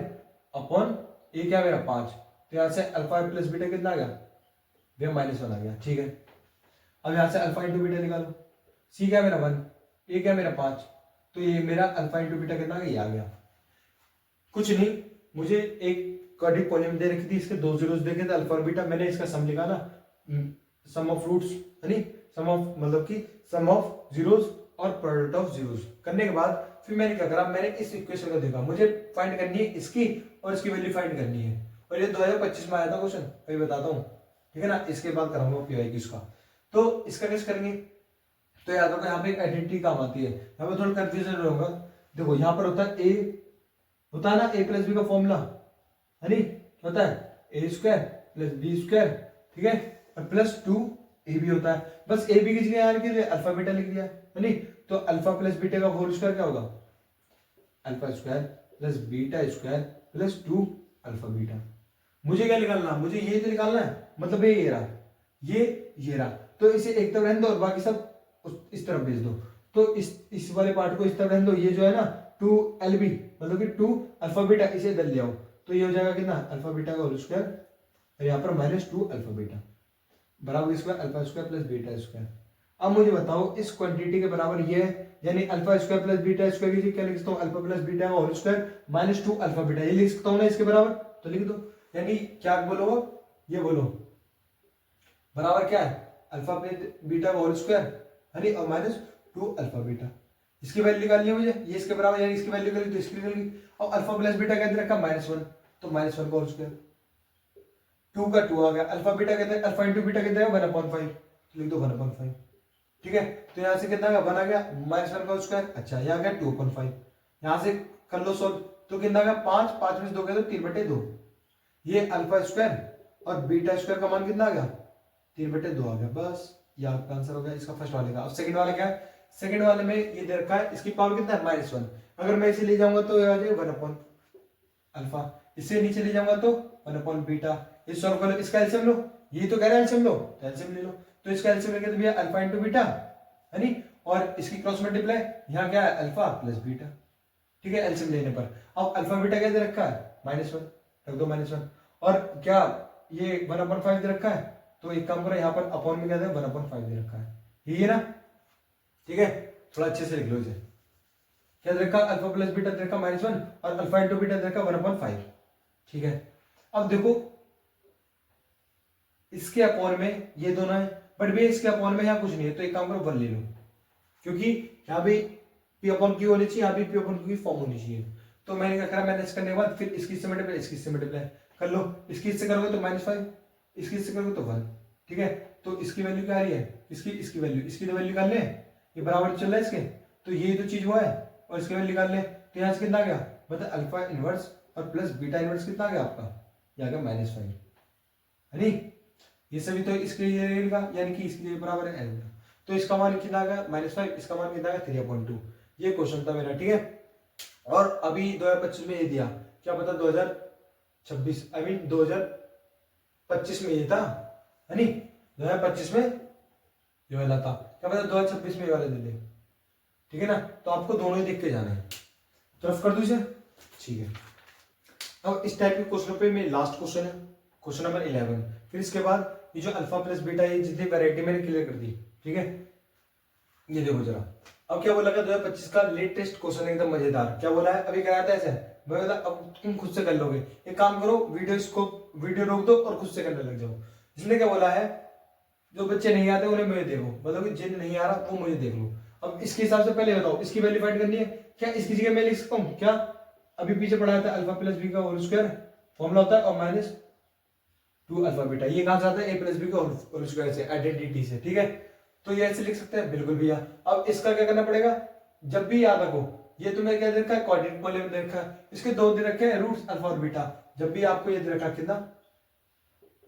अपॉन ए क्या है मेरा 5, तो यहां से अल्फा प्लस बीटा कितना आ गया भैया -1 आ गया, ठीक है। अब यहां से अल्फा इंटू बीटा निकालो, सी क्या है मेरा 1, ए क्या है मेरा 5, तो ये मेरा अल्फा इंटू बीटा कितना आ गया, ये आ गया। कुछ नहीं, मुझे एक क्वाड्रेटिक पॉलीनॉमियल दे रखी थी, इसके दो जीरोस देखे थे अल्फा और बीटा, मैंने इसका सम निकाला, सम ऑफ रूट्स यानी सम ऑफ मतलब कि सम ऑफ जीरोस और प्रोडक्ट ऑफ जीरोस करने के बाद फिर मैंने क्या करा, मैंने इस इक्वेशन को देखा, मुझे फाइंड करनी है इसकी और इसकी वैल्यू फाइंड करनी है, और ये 2025 में आया था क्वेश्चन, अभी बताता हूँ, ठीक है ना। इसके बाद कराऊंगा पीवाई की इसका, तो इसका कैसे करेंगे, तो याद रखो यहाँ पे एक आइडेंटिटी काम आती है, यहाँ पे थोड़ा कंफ्यूजन होगा। देखो यहाँ पर होता है ए, होता है ना ए प्लस बी का फॉर्मूला, है नी, क्या होता है ए स्क्वायर प्लस बी स्क्वायर, ठीक है, और प्लस 2 ए बी होता है, बस ए बी की जगह यार के अल्फा बीटा लिख दिया, है नी। तो अल्फा प्लस बीटा का होल स्क्वायर क्या होगा, alpha square plus beta square plus 2 alpha beta. मुझे क्या निकालना, मुझे ये तो निकालना है, मतलब ये रहा, ये रहा, तो इसे एक तरफ रहने दो और बाकी सब इस तरफ भेज दो, तो इस वाले पार्ट को इस तरफ रहने दो, ये जो है ना 2LB मतलब कि 2 अल्फा बीटा, इसे इधर ले आओ, तो ये हो जाएगा कितना अल्फा बीटा का होल स्क्वायर, और यहाँ पर -2 अल्फा बीटा बराबर square alpha square plus beta square. अब मुझे बताओ इस क्वांटिटी के बराबर ये है, यानी alpha square plus beta square की क्या लिख सकता हूँ, अल्फा प्लस बीटा का होल स्क्वायर -2 अल्फा बीटा, ये लिख सकता हूँ ना इसके बराबर, तो लिख दो, यानी क्या बोलो, ये बोलो बराबर क्या है अल्फा प्लस बीटा का होल स्क्वायर यानी और -2 अल्फा बीटा। इसकी वैल्यू निकालनी है मुझे, ये इसके बराबर यानी इसकी वैल्यू निकाली तो इसकी निकल गई, और अल्फा प्लस बीटा कहते रखा -1, तो -1 का होल स्क्वायर, 2 का 2 आ गया, अल्फा बीटा कहते हैं अल्फा इंटू बीटा कहते हैं 1/5, तो लिख दो 1/5, ठीक है। तो यहाँ से कितना 1 आ गया -1 का स्क्वायर, अच्छा यहाँ गया 2/5, यहाँ से कर लो सोल्व, तो कितना गया 5, 5 में से 2 गया तो 3/2, ये अल्फा स्क्वायर और बीटा स्क्वायर का मान कितना आ गया 3/2 आ गया, बस ये आपका आंसर हो गया इसका फर्स्ट वाले का। अब सेकंड वाला क्या है, सेकंड वाले में ये दे रखा है, इसकी पावर कितना है -1, अगर मैं इसे ले जाऊंगा तो ये आ जाएगा 1/अल्फा, इससे नीचे ले जाऊंगा तो 1/बीटा, ये सॉल्व कर लो, इसका एलसीएम लो, ये तो कह रहा है एलसीएम लो, तो एलसीएम ले लो। तो इसका एलसीएम लेके तो भैया अल्फा इंटू बीटा है नी, और इसकी क्रॉस मल्टीप्लाई, यहाँ क्या है अल्फा प्लस बीटा, ठीक है एलसीएम लेने पर। अब अल्फा बीटा क्या दे रखा है -1, रख दो -1, और क्या ये 1/5 दे रखा है, तो एक काम करो यहाँ पर अपॉन में क्या दे 1/5 दे रखा है, यही है ना, ठीक है। थोड़ा अच्छे से लिख लो इसे, क्या दे रखा अल्फा प्लस बीटा दे रखा -1 और अल्फा इंटू बीटा दे रखा 1/5, ठीक है। अब देखो इसके अपॉन में ये दोनों है, बट भैया इसके अपॉन में यहाँ कुछ नहीं है, तो एक काम करो 1 ले लो, क्योंकि यहाँ भी पी अपॉन क्यू होनी चाहिए, यहाँ भी पी अपॉन क्यू की फॉर्म होनी चाहिए। तो मैंने क्या करा, मैंने इसका करने के बाद फिर इसकी से मल्टीप्लाई, इसकी से मल्टीप्लाई कर लो, इसकी इससे करोगे तो -5, इसकी इससे करोगे तो 1, ठीक है। तो इसकी वैल्यू क्या आ रही है, इसकी वैल्यू, इसकी तो वैल्यू निकाल ले, ये बराबर चल रहा है इसके, तो ये तो चीज हुआ है, और इसकी वैल्यू निकाल ले, तो यहाँ से कितना आ गया, मतलब अल्फा इनवर्स और प्लस बीटा इनवर्स कितना आ गया आपका, ये आ गया -5, है नी, ये सभी तो इसके लिए का, यानी कि इसके लिए बराबर है n का। तो इसका मान कितना आ गया -5, इसका मान कितना आ गया 3/2। ये क्वेश्चन था मेरा, ठीक है। और अभी 2025 में ये दिया, क्या पता 2026 आई मीन 2025 में ये था, है नी, 2025 में ये वाला था, क्या पता 2026 में ये वाला दे दे, ठीक है ना। तो आपको दोनों ही देख के जाना है, तरफ कर दो इसे, ठीक है। अब इस टाइप के क्वेश्चनों पे में लास्ट क्वेश्चन है, क्वेश्चन नंबर 11। फिर इसके बाद ये जो अल्फा प्लस बीटा ये जितनी वैरायटी मैंने क्लियर कर दी, ठीक है। ये देखो जरा, अब क्या बोला 2025 का लेटेस्ट क्वेश्चन एकदम मजेदार, क्या बोला है, अभी कराया था ऐसे, मैं बोला अब तुम खुद से कर लोगे, एक काम करो वीडियो रोक दो और खुद से करने लग जाओ। इसने क्या बोला है, जो बच्चे नहीं आते उन्हें मुझे देखो, मतलब कि जिन नहीं आ रहा वो मुझे देख लो। अब इसके हिसाब से पहले बताओ इसकी वैल्यू फाइंड करनी है, क्या इसकी जगह मैं लिख सकता हूँ, क्या अभी पीछे पढ़ाया था अल्फा प्लस बी का होल स्क्वायर फॉर्मूला होता है, और -2 अल्फा बीटा, ये कहां से आता है, a प्लस बी का होल स्क्वायर से, आइडेंटिटी से, ठीक है। तो ये ऐसे लिख सकते हैं, बिल्कुल भैया। अब इसका क्या करना पड़ेगा, जब भी याद रखो, ये तुम्हें क्या दे रखा है, क्वाड्रेटिक पॉलीनॉमियल दे रखा है, इसके दो दे रखे हैं रूट्स अल्फा और बीटा, जब भी आपको ये दे रखा है कितना,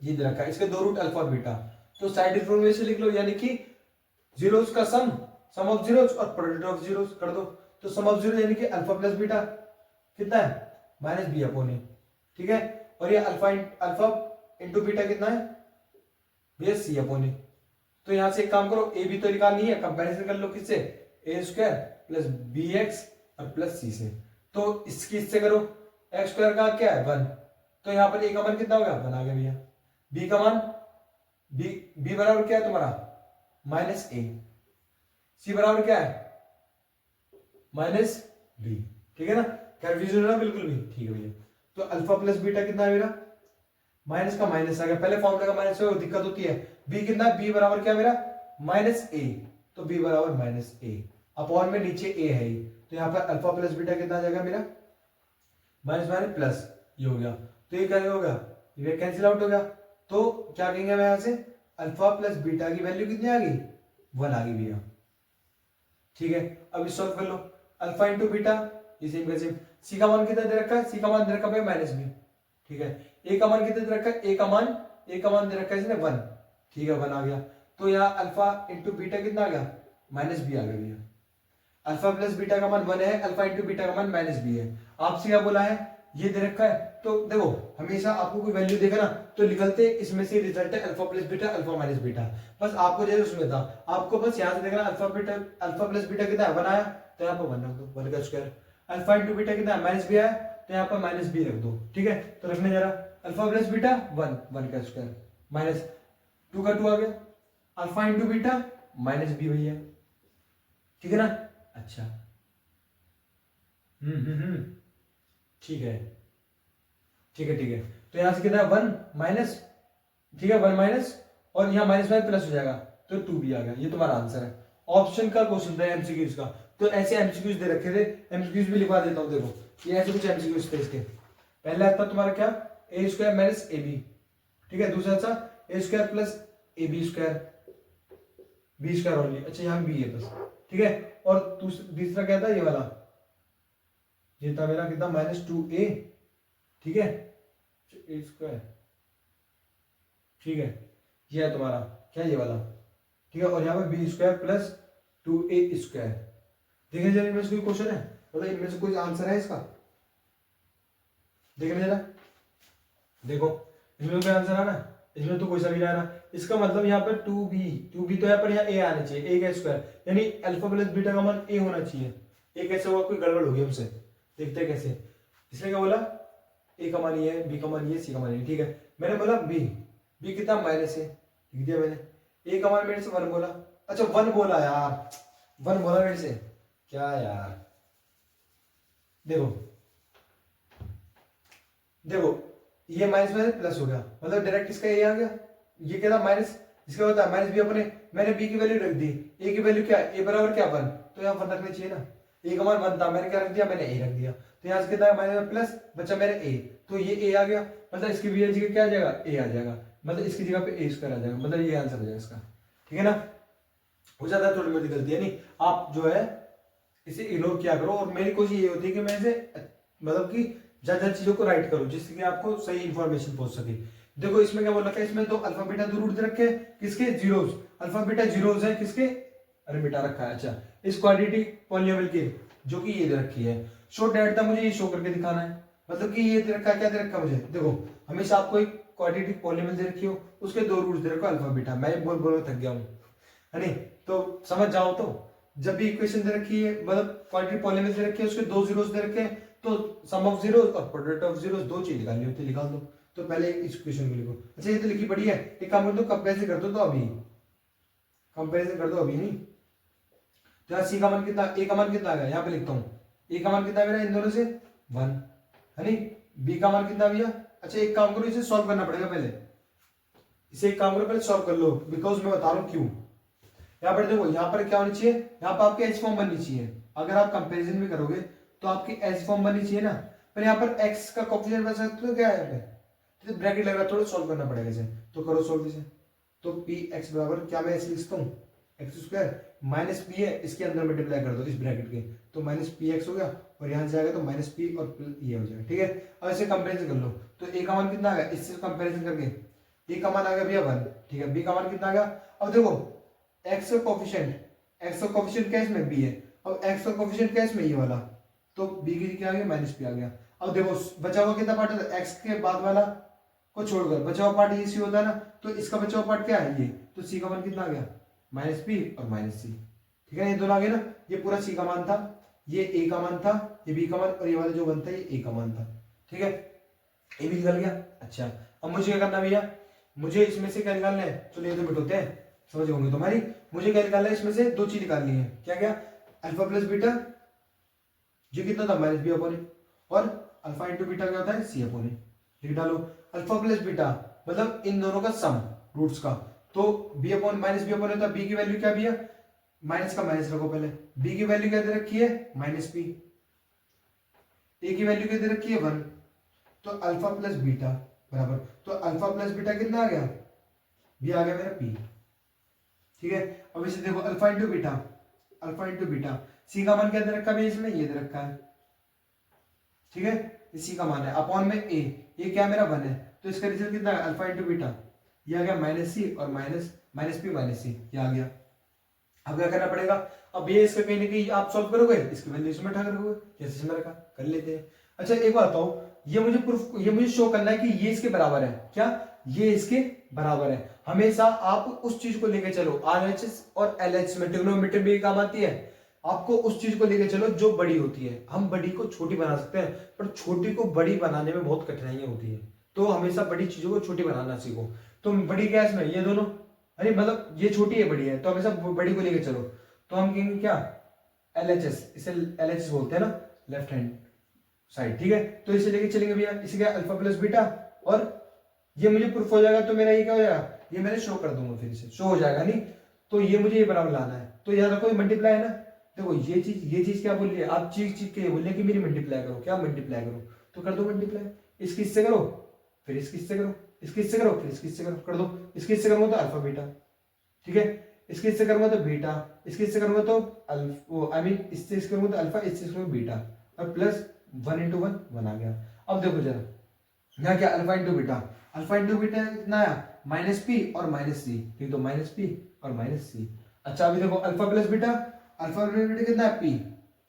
ये दे रखा है, इसके दो रूट अल्फा और बीटा, तो साइड डिफरेंस में से लिख लो, यानी कि जीरोस का सम ऑफ जीरोस और प्रोडक्ट ऑफ जीरोस कर दो। तो सम ऑफ जीरो यानी कि अल्फा प्लस बीटा कितना है -b/a, ठीक है। और ये अल्फा इंटू बीटा कितना है, c/a। तो यहां से एक काम करो, ए भी तो निकालनी है, कंपैरिजन कर लो किससे, a² प्लस bx और प्लस c से। तो इसकी इससे करो, x² का क्या है 1, तो यहाँ पर a का मान कितना हो गया 1 आ गया भैया, b का मान b बराबर क्या है तुम्हारा -a, c बराबर क्या है -b, ठीक है ना, कंफ्यूजन है ना बिल्कुल भी, ठीक है भैया। तो अल्फा प्लस बीटा कितना है मेरा, माइनस का माइनस आ गया, पहले फॉर्मूला का माइनस है दिक्कत होती है। बी कितना है, बी बराबर क्या मेरा -a, तो बी बराबर -a, अपॉन में नीचे a है, तो यहाँ पर अल्फा प्लस बीटा कितना आ जाएगा मेरा माइनस माइनस प्लस, ये हो गया, तो ये क्या हो गया, ये कैंसिल आउट हो गया। तो क्या कहेंगे मैं यहाँ से, अल्फा प्लस बीटा की वैल्यू कितनी आ गई 1 आ गई भैया, ठीक है। अब इस सॉल्व कर लो, अल्फा इंटू बीटा इसे वैसे, सी का मान कितना दे रखा है, सी का मान दे रखा है -b, ठीक है। ए का मान कितना दे रखा है, ए का मान दे रखा है इसने 1, ठीक है 1 आ गया। तो यहाँ अल्फा इंटू बीटा कितना आ गया -b आ गया भैया, अल्फा प्लस बीटा का मान 1 है, अल्फा इंटू बीटा का मान -b है। आपसे क्या बोला है, ये दे रखा है, तो देखो हमेशा आपको कोई वैल्यू देगा ना तो निकलते इसमें से रिजल्ट है alpha plus beta alpha minus beta, बस आपको जैसे उसमें था, आपको बस यहाँ से देखना अल्फा प्लस बीटा कितना है 1 आया, तो यहाँ पर 1 रख दो, 1 का स्क्वायर। अल्फा इंटू बीटा कितना है -b आया, तो यहाँ पर -b रख दो, ठीक है। तो रखने जरा अल्फा प्लस बीटा 1 का स्क्वायर माइनस 2 का 2 आ गया, अल्फा इंटू बीटा -b भैया, ठीक है ना। अच्छा ठीक है ठीक है ठीक है। तो यहां से कितना है 1 माइनस, ठीक है 1 माइनस, और यहाँ माइनस माइनस प्लस हो जाएगा, तो 2b आ गया, ये तुम्हारा आंसर है। ऑप्शन का क्वेश्चन था एमसीक्यूज का, तो ऐसे एमसीक्यूज दे रखे थे, एमसीक्यूज भी लिखवा देता हूँ, देखो ये ऐसे कुछ एमसीक्यूज थे इसके। पहला था तुम्हारा क्या, a² माइनस ab, ठीक है। दूसरा था a² plus ab² b² only, अच्छा यहाँ b है बस, ठीक है। और तीसरा क्या था, ये वाला, ये था मेरा कितना -2a, ठीक है, a², ठीक है, ये है तुम्हारा क्या, ये वाला, ठीक है। और यहाँ पे b² प्लस 2a²। देखिए जरा इनमें से कोई क्वेश्चन है, मतलब इनमें से कोई आंसर है इसका, देखने जरा, देखो इसमें तो कोई आंसर आना, इसमें तो कोई सा भी नहीं आना। इसका मतलब यहाँ पर 2b तो यहाँ पर यहाँ a आना चाहिए, a का स्क्वायर, यानी अल्फा प्लस बीटा का मान a होना चाहिए। a कैसे होगा, कोई गड़बड़ होगी हमसे, देखते हैं कैसे। इसलिए क्या बोला, a का मान ये है, b का मान ये, c का मान ये, ठीक है। मैंने बोला b कितना माइनस है, लिख दिया मैंने। a का मान मेरे से 1 बोला, अच्छा 1 बोला यार, 1 बोला मेरे से, क्या यार। देखो ये माइनस में प्लस हो गया, मतलब डायरेक्ट इसका ये आ गया, ये क्या था माइनस, इसका होता है माइनस बी अपने, मैंने बी की वैल्यू रख दी, ए की वैल्यू क्या, ए बराबर क्या 1, तो यहाँ 1 रखना चाहिए ना। ए का मान 1 था, मैंने क्या रख दिया, मैंने ए रख दिया, तो यहाँ से कितना माइनस में प्लस बचा मेरे ए, तो ये ए आ गया, मतलब इसकी भी जगह क्या आ जाएगा, ए आ जाएगा, मतलब इसकी जगह पे ए स्क्वायर आ जाएगा, मतलब ये आंसर हो जाएगा इसका, ठीक है ना। हो जाता है थोड़ी मोटी गलती है, नहीं आप जो है इसे इग्नोर किया करो, और मेरी कोशिश ये होती है कि मैं इसे मतलब कि ज्यादा चीजों को राइट करूं जिससे कि आपको सही इंफॉर्मेशन पहुंच सके। देखो इसमें क्या बोल रखा है, इसमें तो अल्फा बीटा दो रूट दे रखे हैं, किसके, जीरोस, अल्फा बीटा जीरोस है किसके, अरे बेटा रखा है, अच्छा इस क्वाड्रेटिक पॉलिनोमियल के, जो कि ये दे रखी है। शो डेट था, मुझे ये शो करके दिखाना है, मतलब कि ये दे रखा है, क्या दे रखा है मुझे, देखो हमेशा आपको एक क्वाड्रेटिक पॉलिनोमियल दे रखी हो, उसके दो रूट्स दे रखो अल्फा बीटा, मैं बोल थक गया हूँ, है नहीं, तो समझ जाओ। तो जब भी इक्वेशन दे रखी है, मतलब क्वाड्रेटिक पॉलिनोमियल दे रखी है, उसके दो जीरोस दे रखे हैं, तो सम ऑफ जीरोस और प्रोडक्ट ऑफ जीरोस, दो चीज निकालनी होती है, निकाल दो। तो पहले इस इक्वेशन को लिखो, अच्छा ये तो लिखी पड़ी है, एक काम कर दो, कंपैरिजन कर दो, तो अभी कंपैरिजन कर दो, अभी नहीं। तो यहाँ सी का मान कितना, ए का मान कितना आ गया, यहाँ पे लिखता हूँ, ए का मान कितना मेरा इन दोनों से 1, है नहीं, बी का मान कितना भैया, अच्छा एक काम करो, इसे सॉल्व करना पड़ेगा पहले, इसे एक काम करो पहले सॉल्व कर लो, बिकॉज मैं बता रहा हूँ क्यों। यहाँ पर देखो, यहाँ पर क्या होनी चाहिए, यहाँ पर आपकी एच फॉर्म बननी चाहिए, अगर आप कंपैरिजन भी करोगे तो आपकी एच फॉर्म बननी चाहिए ना, पर यहाँ पर एक्स का कोएफिशिएंट बन सकते हो क्या है, यहाँ पे तो ब्रैकेट लग रहा है, थोड़ा सॉल्व करना पड़ेगा इसे, तो करो सॉल्व इसे। तो पी एक्स बराबर क्या, मैं ऐसे लिखता हूँ, एक्स स्क्वायर माइनस पी है, इसके अंदर मल्टीप्लाई कर दो इस ब्रैकेट के, तो माइनस पी एक्स हो गया, और यहाँ से आएगा तो माइनस पी और ये हो जाएगा, ठीक है। अब इसे कंपेरिजन कर लो, तो ए का मान कितना आ गया, इससे कंपेरिजन करके ए का मान आ गया भैया 1, ठीक है, बी का मान कितना आ गया। अब देखो एक्स का कोफिशिएंट क्या इसमें बी है, अब एक्स का कोफिशिएंट क्या इसमें ये वाला, तो बी की क्या आ गया, माइनस पी आ गया। अब देखो बचा हुआ कितना पार्ट है, एक्स के बाद वाला को छोड़कर बचा हुआ पार्ट ये सी होता है ना, तो इसका बचा हुआ पार्ट क्या है ये, तो सी का मान कितना आ गया, माइनस पी और माइनस सी, ठीक है, ये दोनों आ गए ना, ये पूरा सी का मान था, ये ए का मान था, ये बी का मान, और ये वाला जो बनता है ये ए का मान था, ठीक है, ये भी निकल गया। अच्छा अब मुझे क्या करना भैया, मुझे इसमें से क्या निकालना है, चलो ये तो मिट होते हैं, समझ होंगे तुम्हारी। मुझे क्या निकालना है, इसमें से दो चीज निकालनी है, क्या क्या, अल्फा प्लस बीटा, जो कितना था माइनस बी अपॉन ए, और अल्फा इंटू बीटा क्या होता है, सी अपॉन ए, लिख डालो। अल्फा प्लस बीटा मतलब इन दोनों का सम रूट्स का, तो b upon minus b upon होता है, बी की वैल्यू क्या भैया, माइनस का माइनस रखो पहले, बी की वैल्यू क्या दे रखी है, माइनस पी, ए की वैल्यू क्या दे रखी है 1, तो अल्फा प्लस बीटा बराबर, तो अल्फा प्लस बीटा कितना आ गया, भी आ गया मेरा पी, ठीक है। अब इसे देखो alpha into beta, alpha into beta, c का मान क्या दे रखा है इसमें, ये दे रखा है, ठीक है, सी का मान है अपॉन में ए, ये क्या मेरा 1 है, तो इसका रिजल्ट कितना है, अल्फा इंटू बीटा, ये आ गया माइनस सी और माइनस माइनस पी माइनस सी, ये आ गया। अब क्या करना पड़ेगा, अब ये इसका कहीं ना कहीं आप सॉल्व करोगे, इसकी वैल्यू इसमें उठा रखोगे, जैसे इसमें रखा, कर लेते हैं। अच्छा एक बात बताओ, ये मुझे प्रूफ, ये मुझे शो करना है कि ये इसके बराबर है, क्या ये इसके बराबर है। हमेशा आप उस चीज को लेके चलो, आरएचएस और एलएचएस में ट्रिग्नोमेट्री भी काम आती है, आपको उस चीज को लेके चलो जो बड़ी होती है। हम बड़ी को छोटी बना सकते हैं, पर छोटी को बड़ी बनाने में बहुत कठिनाइयां होती है, तो हमेशा बड़ी चीजों को छोटी बनाना सीखो। तो बड़ी क्या इसमें, ये दोनों, अरे मतलब ये छोटी है बड़ी है, तो हमेशा बड़ी को लेके चलो, तो हम कहेंगे क्या, एलएचएस, इसे एलएचएस बोलते हैं ना, लेफ्ट हैंड साइड, ठीक है। तो इसे लेके चलेंगे भैया, इसे क्या अल्फा प्लस बीटा, और ये मुझे प्रूफ हो जाएगा, तो मेरा ये क्या हो जाएगा, ये मैंने शो कर दूंगा, फिर इसे शो हो जाएगा, नहीं तो ये मुझे ये बराबर लाना है, तो याद रखो ये मल्टीप्लाई है ना। देखो ये चीज क्या बोल रही है, आप चीज के बोल रहे कि मेरी मल्टीप्लाई करो, क्या मल्टीप्लाई करो, तो कर दो मल्टीप्लाई, इसकी इससे करो, फिर इसकी इससे करो, इसकी इससे करो, फिर इसकी इससे करो, कर दो, इसकी इससे करूंगा तो अल्फा बीटा, ठीक है, इसके इससे करूंगा तो बीटा, इसके इससे करूंगा तो आई मीन इससे इससे करूंगा तो अल्फा, इससे करूंगा बीटा, और प्लस 1 इंटू 1 1 आ गया। अब देखो जरा यहाँ क्या, alpha into beta, alpha into beta कितना आया, माइनस पी और माइनस सी, ठीक, तो माइनस पी और माइनस सी। अच्छा अभी देखो alpha plus beta, alpha plus beta कितना है, पी,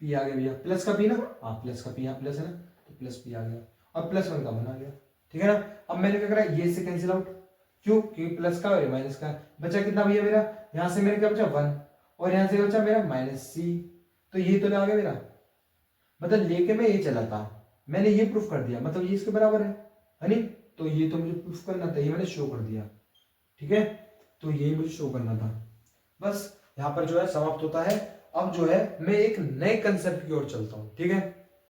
पी आ गया भैया, प्लस का पी ना, हाँ प्लस का पी, यहाँ प्लस है ना, तो प्लस पी आ गया, और प्लस 1 का 1 आ गया, ठीक है ना। अब मैंने क्या करा, ये से कैंसिल आउट, क्यों, क्योंकि प्लस का और माइनस का बचा कितना भैया मेरा, यहां से मेरे क्या बचा 1 और यहां से बचा मेरा -c, तो ये तो आ गया मेरा, मतलब लेके मैं ये चला था, मैंने ये प्रूफ कर दिया, मतलब ये इसके बराबर है नहीं, तो ये तो मुझे प्रूफ करना था, ये मैंने शो कर दिया, ठीक है, तो यही मुझे शो करना था। बस यहाँ पर जो है समाप्त होता है। अब जो है मैं एक नए कंसेप्ट की ओर चलता हूँ, ठीक है।